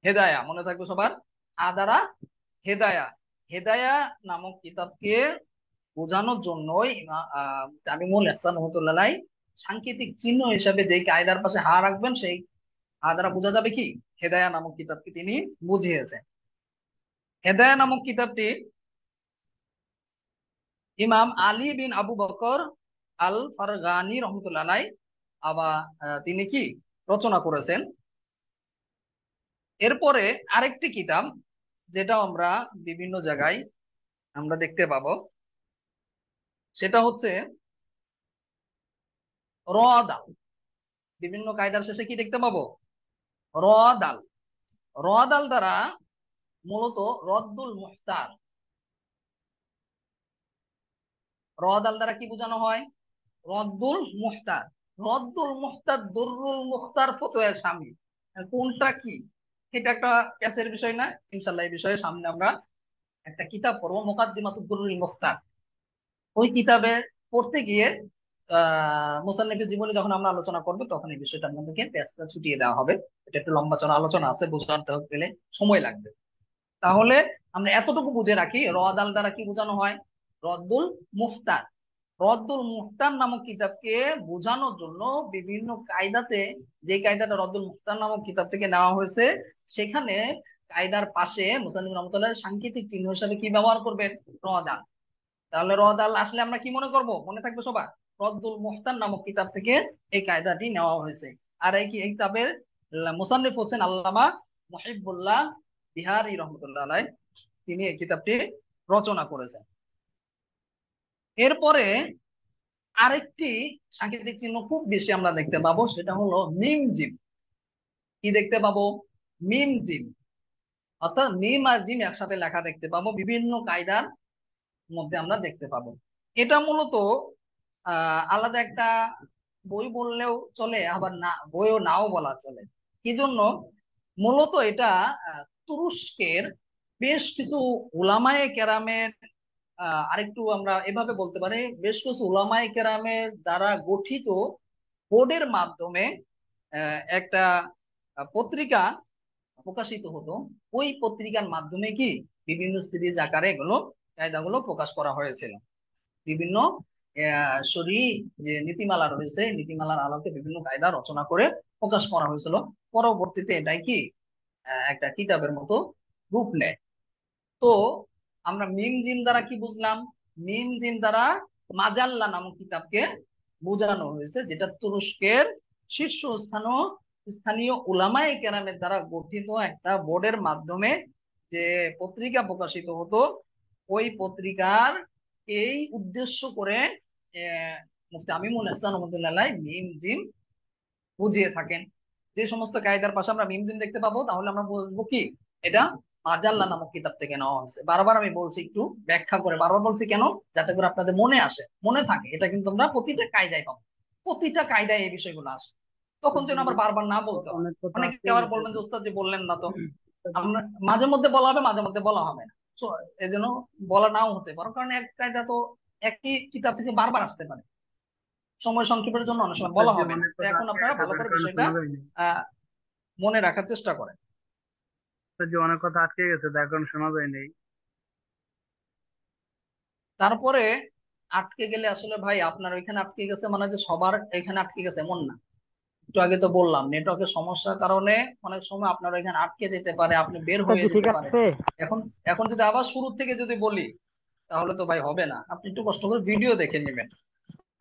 হেদায়া, মনে থাকবে সবার। হা দ্বারা হেদায়া, হেদায়া নামক কিতাবকে বোঝানোর জন্যই তামিমুল ইহসান রহমাতুল্লাহ আলাইহি সাংকেতিক চিহ্ন হিসাবে যে কায়দার পাশে হা রাখবেন সেই হা দ্বারা বোঝা যাবে কি হেদায়া নামক কিতাবকে তিনি বুঝিয়েছেন। হেদায়া নামক কিতাবটি ইমাম আলী বিন আবু বকর আল ফারগানি রহমতুল্লাহ আলাইহি আবার তিনি কি রচনা করেছেন। এরপরে আরেকটি কিতাব যেটা আমরা বিভিন্ন জায়গায় আমরা দেখতে পাবো সেটা হচ্ছে রদাল। বিভিন্ন কায়দার শেষে কি দেখতে পাবো? রদাল। রদাল দ্বারা মূলত রদ্দুল মুহতার, রদাল দ্বারা কি বোঝানো হয়? রদ্দুল মুহতার। রদ্দুল মুখতার, দুররুল মুখতার, ফতোয়া শামী, কোনটা কি এটা একটা প্যাচের বিষয় না। ইনশাল্লাহ এই বিষয়ে সামনে আমরা একটা কিতাব পড়বো, মুকাদ্দিমাতুদ দুররুল মুখতার। ওই কিতাবে পড়তে গিয়ে মুসান্নিফের জীবনে যখন আমরা আলোচনা করবো তখন এই বিষয়টা আপনাদেরকে প্যাচটা ছুটিয়ে দেওয়া হবে। এটা একটু লম্বা চড়া আলোচনা আছে, বুঝতে গেলে সময় লাগবে। তাহলে আমরা এতটুকু বুঝে রাখি, রদ-আল দ্বারা কি বোঝানো হয়? রদ্দুল মুফতার। রদ্দুল মুফতার নামক কিতাবকে বোঝানোর জন্য বিভিন্ন কায়দাতে, যে কায়দাটা রদ্দুল মুফতার নামক কিতাব থেকে নেওয়া হয়েছে, সেখানে কায়দার পাশে মুসান্নিফ রহমাতুল্লাহ সাংকেতিক চিহ্ন হিসাবে কি ব্যবহার করবেন? রদ-আল। তাহলে রদ-আল আসলে আমরা কি মনে করব? মনে থাকবে সবার, রদ্দুল মুফতার নামক কিতাব থেকে এই কায়দাটি নেওয়া হয়েছে। আর এই কিতাবের মুসান্নিফ হচ্ছেন আল্লামা মুহিবুল্লাহ বিহারী রহমতুল্লাহ আলাইহ, তিনি এই কিতাবটি রচনা করেছেন। এরপরে আরেকটি সাংকেতিক চিহ্ন খুব বেশি আমরা দেখতে পাবো, সেটা হলো মিম জিম। কি দেখতে পাবো? মিম জিম, অর্থাৎ মিম আর জিম একসাথে লেখা দেখতে পাবো বিভিন্ন কায়দার মধ্যে আমরা দেখতে পাবো। এটা মূলত আলাদা একটা বই বললেও চলে, আবার না বইও নাও বলা চলে। কি জন্য? মূলত এটা তুরস্কের বেশ কিছু উলামায়ে কেরামের, আরেকটু আমরা এভাবে বলতে পারি, বেশ কিছু উলামায়ে কেরামের দ্বারা গঠিত বোর্ডের মাধ্যমে একটা পত্রিকা প্রকাশিত হতো। ওই পত্রিকার মাধ্যমে কি বিভিন্ন সিরিজ আকারে এগুলো কায়দাগুলো প্রকাশ করা হয়েছিল। বিভিন্ন শরী যে নীতিমালা রয়েছে, নীতিমালার আলোকে বিভিন্ন কায়দা রচনা করে প্রকাশ করা হয়েছিল। পরবর্তীতে এটাই কি একটা কিতাবের মতো রূপ নেয়। তো আমরা মিম জিম দ্বারা কি বুঝলাম? মিম জিম দ্বারা মাজাল্লা নামক কিতাবকে বোঝানো হয়েছে, যেটা তুরস্কের স্থানীয় উলামায়ে কেরামের দ্বারা গঠিত একটা বোর্ডের মাধ্যমে যে পত্রিকা প্রকাশিত হতো। ওই পত্রিকার এই উদ্দেশ্য করে মুফতি আমিনুল ইহসান রহমাতুল্লাহ মিম জিম বুঝিয়ে থাকেন। যে সমস্ত কায়দার পাশে আমরা মিম জিম দেখতে পাবো, তাহলে আমরা বলবো কি এটা মাজাল্লা নামক কিতাব থেকে নেওয়া হয়েছে। বারবার আমি বলছি, একটু ব্যাখ্যা করে বারবার বলছি কেন, যাতে করে আপনাদের মনে আসে, মনে থাকে। এটা কিন্তু আমরা প্রতিটা কায়দায় পাবো, প্রতিটা কায়দায় এই বিষয়গুলো আসে, তখন যেন আবার বারবার না বলতে হয়। অনেক কথা অনেকে আছে আবার বলবেন যে ওস্তাদ যে বললেন না, তো আমরা মাঝে মধ্যে বলা হবে, মাঝে মধ্যে বলা হবে না। তো এই জন্য বলা নাও হতে পারে, কারণ এক কায়দা তো একই কিতাব থেকে বারবার আসতে পারে, সময় সংক্ষেপের জন্য অনেক সময় বলা যে হবে না। অনেক তো কথা এখন আটকে আপনারা গেছে, ভালো তার করে কারণে বিষয়টা শোনা যায়নি। আহ মনে রাখার চেষ্টা করেন। যে অনেক কথা আটকে গেছে, তার কারণে শোনা যায়নি। তারপরে আটকে গেলে আসলে ভাই আপনার ওইখানে আটকে গেছে মানে যে সবার এখানে আটকে গেছে এমন না। একটু আগে তো বললাম নেটওয়ার্কের সমস্যার কারণে অনেক সময় আপনার ওইখানে আটকে যেতে পারে, আপনি বের উস্তাদ হয়ে জি ঠিক যেতে পারেন। আছে। এখন এখন যদি আবার শুরু থেকে যদি বলি তাহলে তো ভাই হবে না, আপনি একটু কষ্ট করে ভিডিও দেখে নেবেন।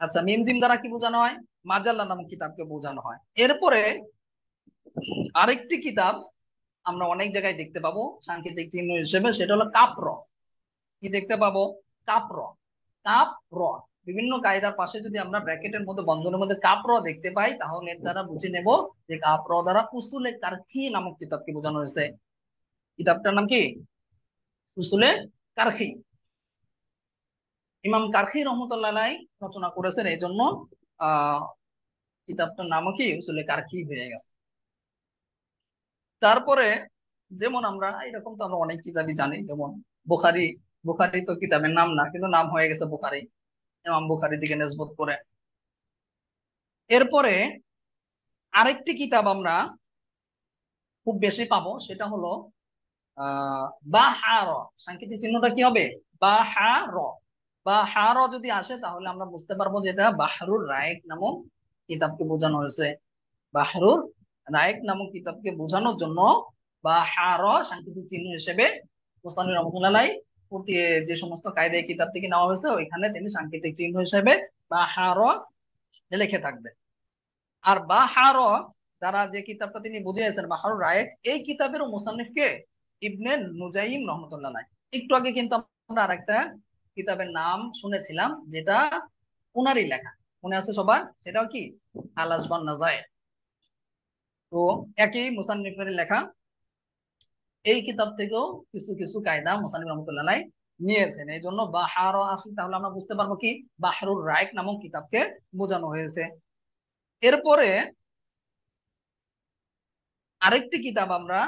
আচ্ছা, মিম জিম দ্বারা কি বোঝানো হয়? মাজাল্লা নামক কিতাবকে বোঝানো হয়। এরপরে আরেকটি কিতাব আমরা অনেক জায়গায় দেখতে পাবো সাংকেতিক চিহ্ন হিসেবে, সেটা হলো কাপর। কি দেখতে পাবো? কাপর। কাপর বিভিন্ন কায়দার পাশে যদি আমরা ব্র্যাকেটের মধ্যে বন্ধনের মধ্যে কাপর দেখতে পাই, তাহলে এর দ্বারা বুঝে নেব যে কাপর দ্বারা উসুলে কারখি নামক কিতাবকে বোঝানো হয়েছে। কিতাবটার নাম কি? উসুলে কারখি। ইমাম কারখি রহমতুল্লাহ আলাইহি রচনা করেছেন, এই জন্য আহ কিতাবটার নামও কি উসুলে কারখি হয়ে গেছে। তারপরে যেমন আমরা এরকম তো আমরা অনেক কিতাবই জানি, যেমন বুখারী। বুখারী তো কিতাবের নাম না, কিন্তু নাম হয়ে গেছে বুখারী, ইমাম বুখারী দিকে নিসবত করে। এরপরে আরেকটি কিতাব আমরা খুব বেশি পাবো, সেটা হলো বাহার। সাংকেতিক চিহ্নটা কি হবে? বাহার। বাহার যদি আসে তাহলে আমরা বুঝতে পারবো যে এটা বাহরুর রায়েক নামক কিতাবকে বোঝানো হয়েছে। বাহরুর রায়েক নামক কিতাবকে বোঝানোর জন্য বাহার সাংকেতিক চিহ্ন হিসেবে মুসান্নিফ রহমাতুল্লাহ আলাইহি যে সমস্ত কায়দায় কিতাব থেকে নেওয়া হয়েছে ওইখানে তিনি সাংকেতিক চিহ্ন হিসেবে বাহার লিখে থাকবে। আর বাহার দ্বারা যে কিতাবটা তিনি বুঝিয়েছেন বাহরুর রায়েক, এই কিতাবের মুসান্নিফ কে? ইবনে নুজাইম রহমতুল্লাহ আলাইহি। একটু আগে কিন্তু আমরা আরেকটা কিতাবের নাম শুনেছিলাম যেটা উনারই লেখা, মনে আছে সবার? সেটাও কি? আল আসবান নাজায়ের। তো একই মুসান্নিফের লেখা, এই কিতাব থেকেও কিছু কিছু কায়দা মুসান্নিফ রহমতুল্লাহ আলাইহি নিয়েছেন। এই জন্য বাহার আসলে তাহলে আমরা বুঝতে পারবো কি বাহরুর রায়েক নামক কিতাবকে বোঝানো হয়েছে। এরপরে আরেকটি কিতাব আমরা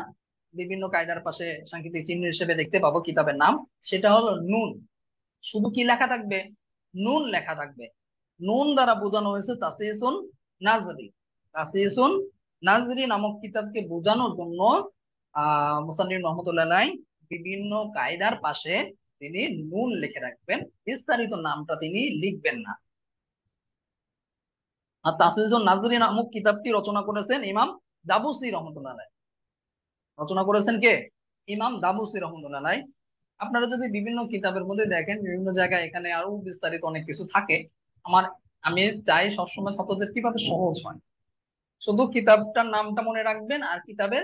বিভিন্ন কায়দার পাশে সাংকেতিক চিহ্ন হিসেবে দেখতে পাবো, কিতাবের নাম সেটা হলো নুন। শুধু কি লেখা থাকবে? নুন লেখা থাকবে। নুন দ্বারা বোঝানো হয়েছে তাসিসুন নাজরি। তাসিসুন নাজরি নামক কিতাবকে বোঝানোর জন্য মুসান্নিফ রহমতুল্লাহ আলাইহি বিভিন্ন কায়দার পাশে তিনি নুন লিখে রাখবেন, বিস্তারিত নামটা তিনি লিখবেন না। আর তাসিসুন নাজরি নামক কিতাবটি রচনা করেছেন ইমাম দাবুসি রহমতুল্লাহ আলাইহি। রচনা করেছেন কে? ইমাম দাবুসি রহমতুল্লাহ আলাইহি। আপনারা যদি বিভিন্ন কিতাবের মধ্যে দেখেন, বিভিন্ন জায়গায় এখানে আরো বিস্তারিত অনেক কিছু থাকে। আমি চাই সবসময় ছাত্রদের কিভাবে সহজ হয়, শুধু কিতাবটার নামটা মনে রাখবেন আর কিতাবের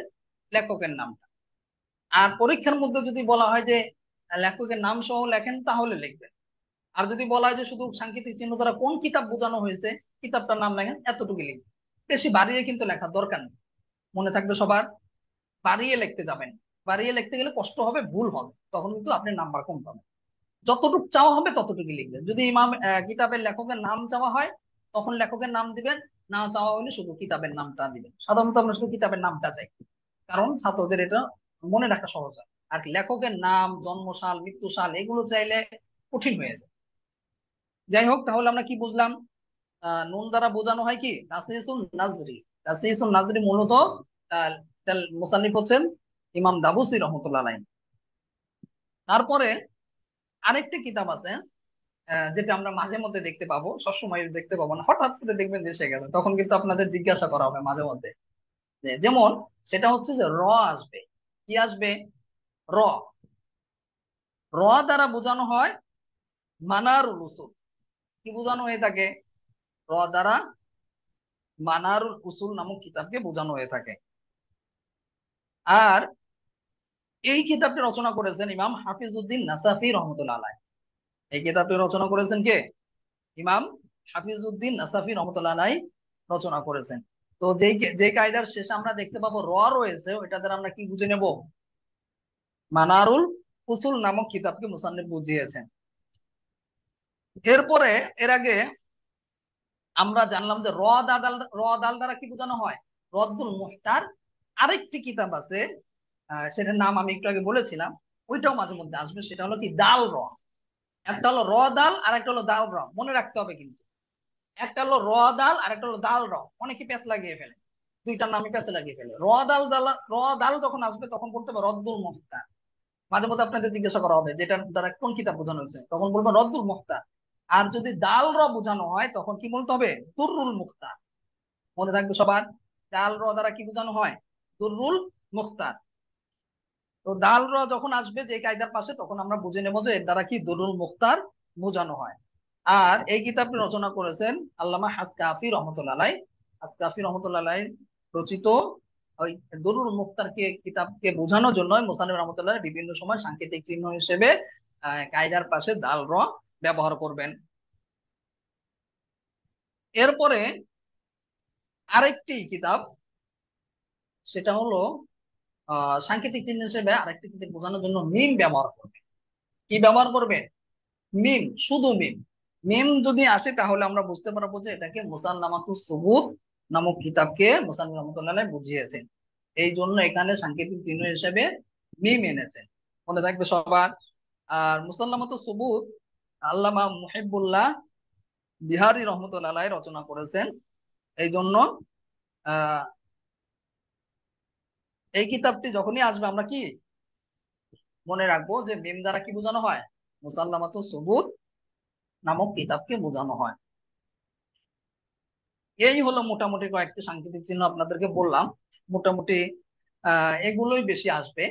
লেখকের নামটা। আর পরীক্ষার মধ্যে যদি বলা হয় যে লেখকের নাম সহ লেখেন, তাহলে লিখবেন। আর যদি বলা হয় যে শুধু সাংকেতিক চিহ্ন দ্বারা কোন কিতাব বোঝানো হয়েছে, কিতাবটার নাম লেখেন, এতটুকু লিখবেন। বেশি বাড়িয়ে কিন্তু লেখার দরকার নেই। মনে থাকবে সবার, বাড়িয়ে লিখতে যাবেন। বাড়িয়ে লিখতে গেলে কষ্ট হবে, ভুল হবে, তখন কিন্তু আপনি নাম্বার কম পাবেন। যতটুকু চাওয়া হবে ততটুকু লিখবেন। যদি কিতাবের লেখকের নাম চাওয়া হয়, তখন লেখকের নাম দিবেন। না চাওয়া হলে শুধু কিতাবের নামটা দিবেন। সাধারণত আমরা শুধু কিতাবের নামটা চাই, কারণ ছাত্রদের এটা মনে রাখা সহজ হয়। আর লেখকের নাম, জন্মসাল, মৃত্যুসাল এগুলো চাইলে কঠিন হয়ে যায়। যাই হোক, তাহলে আমরা কি বুঝলাম? নুন দ্বারা বোঝানো হয় কি? তাসিসুন নাজরি। তাসিসুন নাজরি মূলত মুসান্নিফ হচ্ছেন ইমাম দাবুসি রহমতুল্লাহ আলাইহি। তারপরে আরেকটি কিতাব আছে যেটা আমরা মাঝে মধ্যে দেখতে পাবো, সবসময় দেখতে পাবো না, হঠাৎ করে দেখবেন দেশে গেছে, তখন কিন্তু আপনাদের জিজ্ঞাসা করা হবে মাঝে মধ্যে। যেমন সেটা হচ্ছে যে র আসবে। কি আসবে? র। র দ্বারা বোঝানো হয় মানারুল উসুল। কি বোঝানো হয়ে থাকে? র দ্বারা মানারুল উসুল নামক কিতাবকে বোঝানো হয়ে থাকে। আর এই কিতাবটি রচনা করেছেন ইমাম হাফিজউদ্দিন নাসাফি রহমতুল্লাহ আলাইহি। এই কিতাবটি রচনা করেছেন কে? ইমাম হাফিজউদ্দিন নাসাফি রহমতুল্লাহ আলাইহি রচনা করেছেন। তো যে কায়দার শেষে আমরা দেখতে পাবো র রয়েছে, ওইটা দ্বারা আমরা কি বুঝে নেব? মানারুল উসুল নামক কিতাবকে মুসান্নিফ বুঝিয়েছেন। এরপরে এর আগে আমরা জানলাম যে র দাল দ্বারা কি বোঝানো হয়? রদ্দুল মুহতার। আরেকটি কিতাব আছে, সেটার নাম আমি একটু আগে বলেছিলাম, ওইটাও মাঝে মধ্যে আসবে। সেটা হলো কি? দাল র। একটা হলো র দাল আর একটা হলো দাল র, মনে রাখতে হবে কিন্তু। একটা হলো র দাল আর একটা হলো দাল র। অনেকে প্যাচ লাগিয়ে ফেলে, দুইটার নামে প্যাচে লাগিয়ে ফেলে। র দাল যখন আসবে তখন বলতে হবে রদ্দুল মুহতার। মাঝে মধ্যে আপনাদের জিজ্ঞাসা করা হবে যেটার দ্বারা কোন কিতাব বোঝানো হয়েছে, তখন বলবেন রদ্দুল মুহতার। আর যদি দাল র বোঝানো হয় তখন কি বলতে হবে? দুররুল মুখতার। মনে থাকবে সবার, দাল র দ্বারা কি বোঝানো হয়? দুররুল মুখতার। তো দাল র যখন আসবে যে কায়দার পাশে, তখন আমরা বুঝে নেবো যে এর দ্বারা কি দুররুল মুখতার বোঝানো হয়। আর এই কিতাবটি রচনা করেছেন আল্লামা হাসকাফি রহমতুল্লাহ আলাইহি। হাসকাফি রহমতুল্লাহ আলাইহি রচিত ওই দুরুল মুখতারকে কিতাবকে বোঝানোর জন্য মুসান্নিফ রহমতুল্লাহ বিভিন্ন সময় সাংকেতিক চিহ্ন হিসেবে কায়দার পাশে দাল র ব্যবহার করবেন। এরপরে আরেকটি কিতাব, সেটা হলো সাংকেতিক চিহ্ন হিসেবে আরেকটি কিতাব বোঝানোর জন্য মিম ব্যবহার করবে। কি ব্যবহার করবে? মিম, শুধু মিম। মিম যদি আসে তাহলে আমরা বুঝতে পারবো যে এটাকে মুসান্নামাতুস সুবুত নামক কিতাবকে মুসান্নিফ রহমতুল্লাহ আলাইহি বুঝিয়েছেন। এই জন্য এখানে সাংকেতিক চিহ্ন হিসেবে মিম এনেছেন, মনে থাকবে সবার। আর মুসান্নামাতুস সুবুত আল্লামা মুহিবুল্লাহ বিহারী রহমতুল্লাহ আলাইহি রচনা করেছেন। এই জন্য এই কিতাবটি যখনই আসবে আমরা কি মনে রাখবো যে মিম দ্বারা কি বোঝানো হয়? মুসাল্লামাতুস সুবুত নামক কিতাবকে বোঝানো হয়। এই হলো মোটামুটি কয়েকটি সাংকেতিক চিহ্ন আপনাদেরকে বললাম। মোটামুটি এগুলোই বেশি আসবে।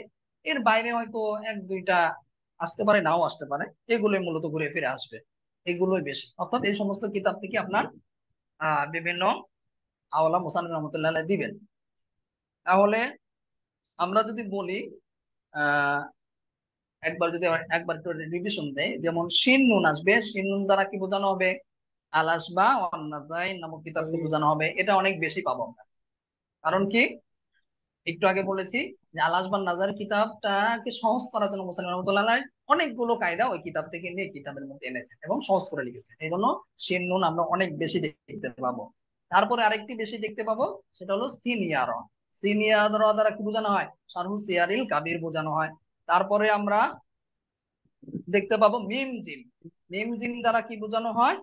এর বাইরে হয়তো এক দুইটা আসতে পারে, নাও আসতে পারে। এগুলোই মূলত ঘুরে ফিরে আসবে, এগুলোই বেশি। অর্থাৎ এই সমস্ত কিতাব থেকে আপনার বিভিন্ন আওলা মুসান্নিফ রহমতুল্লাহ আলাইহি দিবেন। তাহলে আমরা যদি বলি একবার একটু রিভিশন দেয়, যেমন শিন নুন আসবে। শিন নুন দ্বারা কি বোঝানো হবে? আল আসবা ওয়ান নাজাইন নামক কিতাবকে বোঝানো হবে। এটা অনেক বেশি পাবো আমরা, কারণ কি একটু আগে বলেছি যে আল আসবান নাজার কিতাবটাকে সহজ করার জন্য মুসান্নিফ রহমতুল্লাহ আলাইহি অনেকগুলো কায়দা ওই কিতাব থেকে নিয়ে কিতাবের মধ্যে এনেছেন এবং সহজ করে লিখেছেন। এই জন্য শিন নুন আমরা অনেক বেশি দেখতে পাবো। তারপরে আরেকটি বেশি দেখতে পাবো, সেটা হলো সিনিয়র। সিনিয়র দ্বারা কি বোঝানো হয়? শারহু সিয়ারিল কাবির বোঝানো হয়। তারপরে আমরা দেখতে পাবো মিম জিম। মিম জিম দ্বারা কি বোঝানো হয়?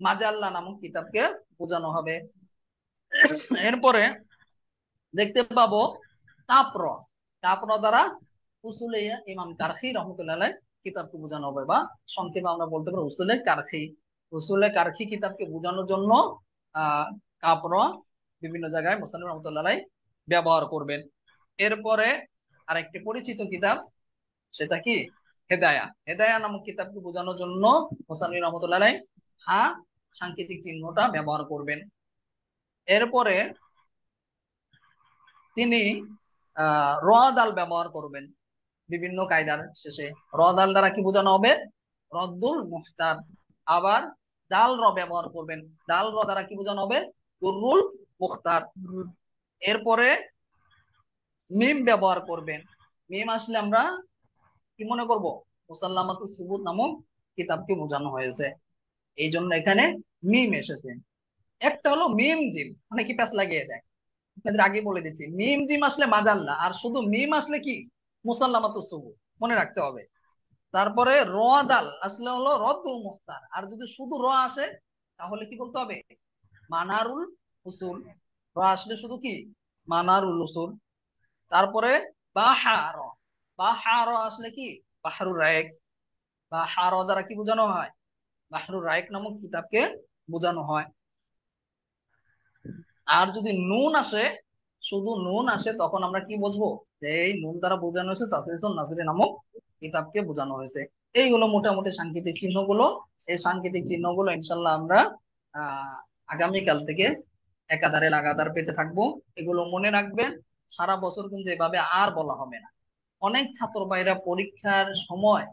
মাজাল্লা নামক কিতাবকে বোঝানো হবে। এরপরে দেখতে পাবো তাপর। তাপর দ্বারা উসুলে ইমাম কারখি রহমতুল্লাহ আলাইহ কিতাবকে বোঝানো হবে, বা সংক্ষেপে আমরা বলতে পারি উসুলে কারখি। উসুলে কারখি কিতাবকে বোঝানোর জন্য কাপড় বিভিন্ন জায়গায় মুসান্নিফ রহমতুল্লাহ আলাইহ ব্যবহার করবেন। এরপরে আরেকটি পরিচিত কিতাব, সেটা কি? হেদায়া। হেদায়া নামক কিতাবকে বোঝানোর জন্য মুসান্নিফ রহমতুল্লাহ আলাইহ হা সাংকেতিক চিহ্নটা ব্যবহার করবেন। এরপরে তিনি র দাল ব্যবহার করবেন বিভিন্ন কায়দার শেষে। র দাল দ্বারা কি বোঝানো হবে? রদ্দুল মুহতার। আবার দাল র ব্যবহার করবেন, দাল র দ্বারা কি বোঝানো হবে? দুররুল মুখতার। এরপরে মিম ব্যবহার করবেন। মিম আসলে আমরা কি মনে করব? মুসাল্লামাতুস সুবুত নামক কিতাবকে বোঝানো হয়েছে, এই জন্য এখানে মিম এসেছে। একটা হলো মিম জিম, মানে কি প্যাচ লাগিয়ে দেয়। আপনাদের আগে বলে দিচ্ছি, মিম জিম আসলে মাজাল্লা, আর শুধু মিম আসলে কি? মুসাল্লামাতুস সুবুত, মনে রাখতে হবে। তারপরে র দাল আসলে হলো রদ্দুল মুখতার, আর যদি শুধু র আসে তাহলে কি বলতে হবে? মানারুল উসুল। র আসলে শুধু কি? মানারুল উসুল। তারপরে বাহার। বাহার আসলে কি? বাহরুর রায়েক। বাহার দ্বারা কি বোঝানো হয়? বাহরুর রায়েক নামক কিতাবকে বোঝানো হয়। আর যদি নুন আসে, শুধু নুন আসে, তখন আমরা কি বুঝবো? যে এই নুন দ্বারা বোঝানো হয়েছে তাসিসুন নাসিরী নামক কিতাবকে বোঝানো হয়েছে। এইগুলো মোটামুটি সাংকেতিক চিহ্নগুলো। এই সাংকেতিক চিহ্নগুলো ইনশাল্লাহ আমরা আগামীকাল থেকে একাধারে লাগাতার পেতে থাকবো। এগুলো মনে রাখবেন, সারা বছর কিন্তু এভাবে আর বলা হবে না। অনেক ছাত্র ভাইরা পরীক্ষার সময়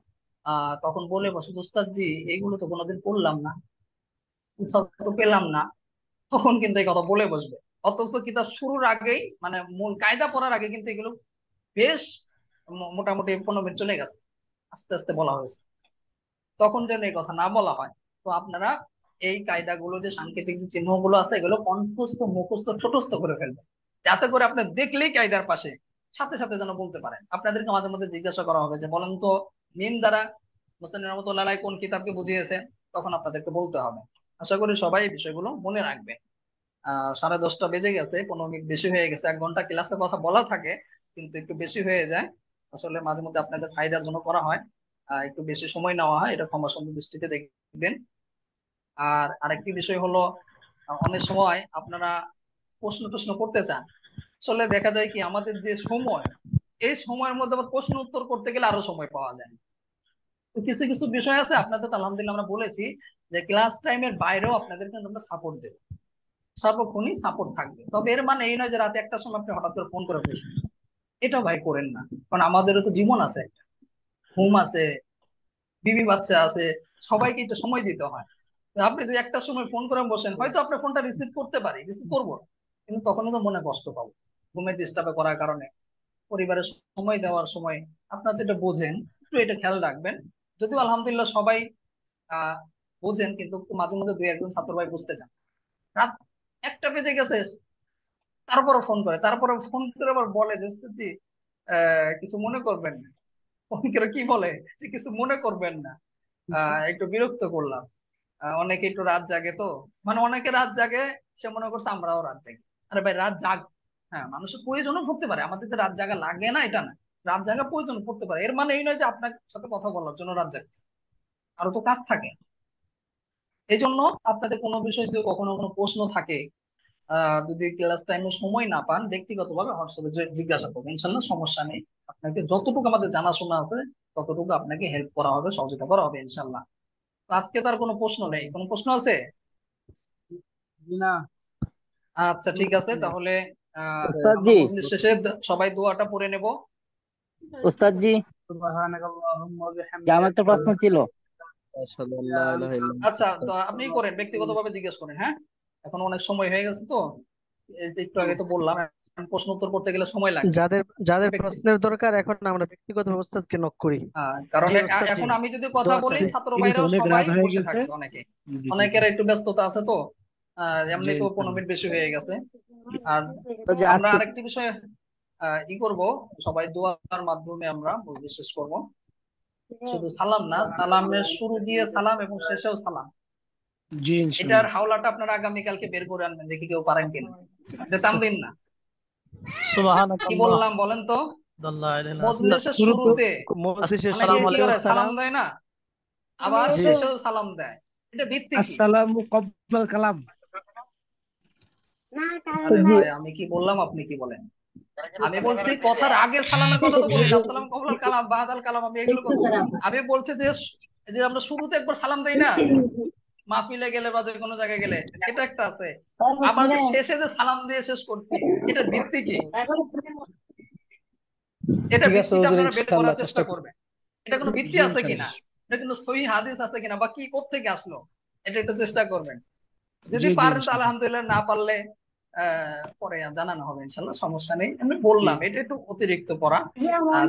তখন বলে বসে, উস্তাদ জি এগুলো তো কোনোদিন পড়লাম না, কোথাও তো পেলাম না। তখন কিন্তু এই কথা বলে বসবে, অথচ কিতাব শুরুর আগেই, মানে মূল কায়দা পড়ার আগে কিন্তু এগুলো বেশ মোটামুটি 15 মিনিট চলে গেছে, আস্তে আস্তে বলা হয়েছে। তখন যেন এই কথা না বলা হয়। তো আপনারা এই কায়দাগুলো, যে সাংকেতিক যে চিহ্নগুলো আছে, এগুলো কণ্ঠস্থ মুখস্থ ছোটস্থ করে ফেলবেন, যাতে করে আপনি দেখলেই কায়দার পাশে সাথে সাথে যেন বলতে পারেন। আপনাদেরকে মাঝে মধ্যে জিজ্ঞাসা করা হবে যে বলেন তো মিম দ্বারা মুস্তাফিজ রহমতুল্লাহ আলাইহি কোন কিতাবকে বুঝিয়েছে, তখন আপনাদেরকে বলতে হবে। আশা করি সবাই এই বিষয়গুলো মনে রাখবেন। 10:30 বেজে গেছে, 15 মিনিট বেশি হয়ে গেছে। 1 ঘন্টা ক্লাসের কথা বলা থাকে, কিন্তু একটু বেশি হয়ে যায়। আসলে মাঝে মধ্যে আপনাদের ফায়দার জন্য করা হয়, একটু বেশি সময় নেওয়া হয়, এটা ক্ষমা সুন্দর দৃষ্টিতে দেখবেন। আর আরেকটি বিষয় হলো, অনেক সময় আপনারা প্রশ্ন করতে চান, আসলে দেখা যায় কি আমাদের যে সময়, এই সময়ের মধ্যে আবার প্রশ্ন উত্তর করতে গেলে আরো সময় পাওয়া যায় না। তো কিছু কিছু বিষয় আছে, আপনাদের তো আলহামদুলিল্লাহ আমরা বলেছি যে ক্লাস টাইমের বাইরেও আপনাদেরকে আমরা সাপোর্ট দেব, সর্বক্ষণই সাপোর্ট থাকবে। তবে এর মানে এই নয় যে রাতে 1টার সময় আপনি হঠাৎ করে ফোন করে বসবেন, এটা ভাই করেন না। কারণ আমাদেরও তো জীবন আছে, ঘুম আছে, বিবি বাচ্চা আছে, সবাইকে একটু সময় দিতে হয়। তো আপনি যদি 1টার সময় ফোন করে বসেন, হয়তো আপনার ফোনটা রিসিভ করতে পারি, রিসিভ করবো, কিন্তু তখনই তো মনে কষ্ট পাবো, ঘুমের ডিস্টার্বে করার কারণে। পরিবারের সময় দেওয়ার সময় আপনারা তো এটা বোঝেন, একটু এটা খেয়াল রাখবেন। যদিও আলহামদুলিল্লাহ সবাই আহ বোঝেন, কিন্তু মাঝে মধ্যে 2-1 জন ছাত্র ভাই বুঝতে চান। রাত 1টা বেজে গেছে, তারপরে ফোন করে, তারপরে ফোন করে আবার বলে যে "উস্তাদ জি, কিছু মনে করবেন না"। ফোন করে কি বলে যে কিছু মনে করবেন না, একটু বিরক্ত করলাম। অনেকে একটু রাত জাগে, তো মানে অনেকে রাত জাগে, সে মনে করছে আমরাও রাত জাগি। আরে ভাই রাত জাগ, হ্যাঁ মানুষের প্রয়োজনও পড়তে পারে, আমাদের যে রাত জাগা লাগে না এটা না, রাত জাগা প্রয়োজন পড়তে পারে। এর মানে এই নয় যে আপনার সাথে কথা বলার জন্য রাত জাগছে, আরো তো কাজ থাকে। এই জন্য আপনাদের কোনো বিষয় যদি কখনো কোনো প্রশ্ন থাকে, যদি ক্লাস টাইমে সময় না পান, ব্যক্তিগতভাবে হোয়াটসঅ্যাপে জিজ্ঞাসা করবেন, ইনশাল্লাহ সমস্যা নেই। আপনাকে যতটুকু আমাদের জানাশোনা আছে ততটুকু আপনাকে হেল্প করা হবে, সহযোগিতা করা হবে ইনশাল্লাহ। তো আজকে তার কোনো প্রশ্ন নেই, কোনো প্রশ্ন আছে? না। আচ্ছা ঠিক আছে, তাহলে উস্তাদ আমরা জি, মজলিস শেষে সবাই দোয়াটা পড়ে নেব। উস্তাদ জি, সুবহানাকাল্লাহুম্মা ওয়া যে আমার একটা বিহামদিকা প্রশ্ন ছিল। আশহাদু আল্লা ইলাহা আচ্ছা, তো আপনি করেন, আল্লাহু ব্যক্তিগতভাবে জিজ্ঞেস করেন। হ্যাঁ, এখন অনেক সময় হয়ে গেছে তো, এই যে একটু আগে তো বললাম, এখন প্রশ্ন উত্তর করতে গেলে সময় লাগবে। যাদের যাদের ব্যক্তি প্রশ্নের দরকার, এখন আমরা ব্যক্তিগত ওস্তাদকে নক করি। কারণ জি ওস্তাদ জি, এখন আমি যদি কথা দোয়া বলি, চাই। ছাত্র ঠিক আছে, ভাইরাও অনেক সবাই রাত হয়ে বসে গেছে। থাকবে, অনেকে, অনেকের একটু ব্যস্ততা আছে তো। এমনি তো 15 মিনিট বেশি হয়ে গেছে। আর উস্তাদ জি আমরা আজকে আরেকটি বিষয়ে করব, সবাই দোয়ার মাধ্যমে আমরা মজলিস শেষ করব। শুধু সালাম না, সালামের শুরু দিয়ে সালাম এবং শেষেও সালাম। জি এটার ইনশাআল্লাহ। হাওলাটা আপনারা আগামীকালকে বের করে আনবেন, দেখি কেউ পারেন কিনা। এটা তামরিন না। কি বললাম বলেন তো? মজলিসের শুরুতে মজলিসের অনেকে কি করে সালাম সালাম। দেয় না, আবার জি শেষেও সালাম দেয়। এটা ভিত্তি কি? আসসালামু কবলাল কালাম। আরে জি ভাই, আমি কি বললাম আপনি কি বলেন? আমি বলছি কথার আগে সালামের কথা তো বলি না, আসসালাম কবুল কালাম বাদাল কালাম, আমি এগুলো কথা বলি। আমি বলছি যে যে আমরা শুরুতে একবার সালাম দেই না, মাহফিলে গেলে বা যে কোনো জায়গায় গেলে, এটা একটা আছে। আবার যে শেষে যে সালাম দিয়ে শেষ করছি, এটার ভিত্তি কি? এটা ঠিক আছে ভিত্তিটা হুজুর, আপনারা বের ইনশাআল্লাহ করার চেষ্টা চেষ্টা করব। করবেন। এটা কোনো ভিত্তি জি আছে কিনা, ইনশাআল্লাহ। এটা কোনো সহিহ হাদিস আছে কিনা, বা কি কোত্থেকে আসলো, এটা একটু চেষ্টা করবেন। যদি জি জি পারেন তো ইনশাআল্লাহ। আলহামদুলিল্লাহ, না পারলে পরে জানানো হবে ইনশাল্লাহ, সমস্যা নেই। আমি জি বললাম এটা একটু অতিরিক্ত পড়া।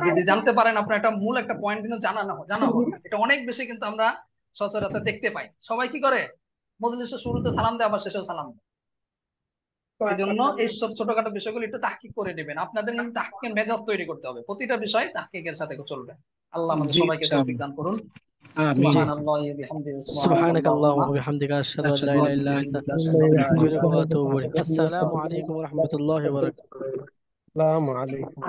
যদি জানতে পারেন আপনার একটা মূল একটা পয়েন্ট কিন্তু জানা হলো। এটা অনেক বেশি কিন্তু আমরা সচরাচর দেখতে পাই। সবাই কি করে মজলিসের শুরুতে সালাম দেয়, আবার শেষেও সালাম দেয়। এই জন্য এই সব ছোটখাটো বিষয়গুলো একটু তাহকিক করে নেবেন। আপনাদের কিন্তু তাহকিকের মেজাজ তৈরি করতে হবে, প্রতিটা বিষয় তাহকিকের সাথে চলবে। আল্লাহ আমাদের জি সবাইকে তৌফিক ইনশাআল্লাহ। দান করুন। আমিন। জি, সুবহানাল্লাহি ওয়া বিহামদিহি, সুবহানাকাল্লাহুম্মা সুবহানাকাল্লাহুম্মা ওয়া বিহামদিকা আশহাদু আল লা ওয়া ইলাহা ইল্লা আনতা বিহামদিকা আশহাদু আন লা আস্তাগফিরুকা ওয়া ইলাহা আতুবু ইলাইক। আসসালামু আলাইকুম ওয়া রাহমাতুল্লাহি ওয়া বারাকাতুহু। আসসালামু আলাইকুম।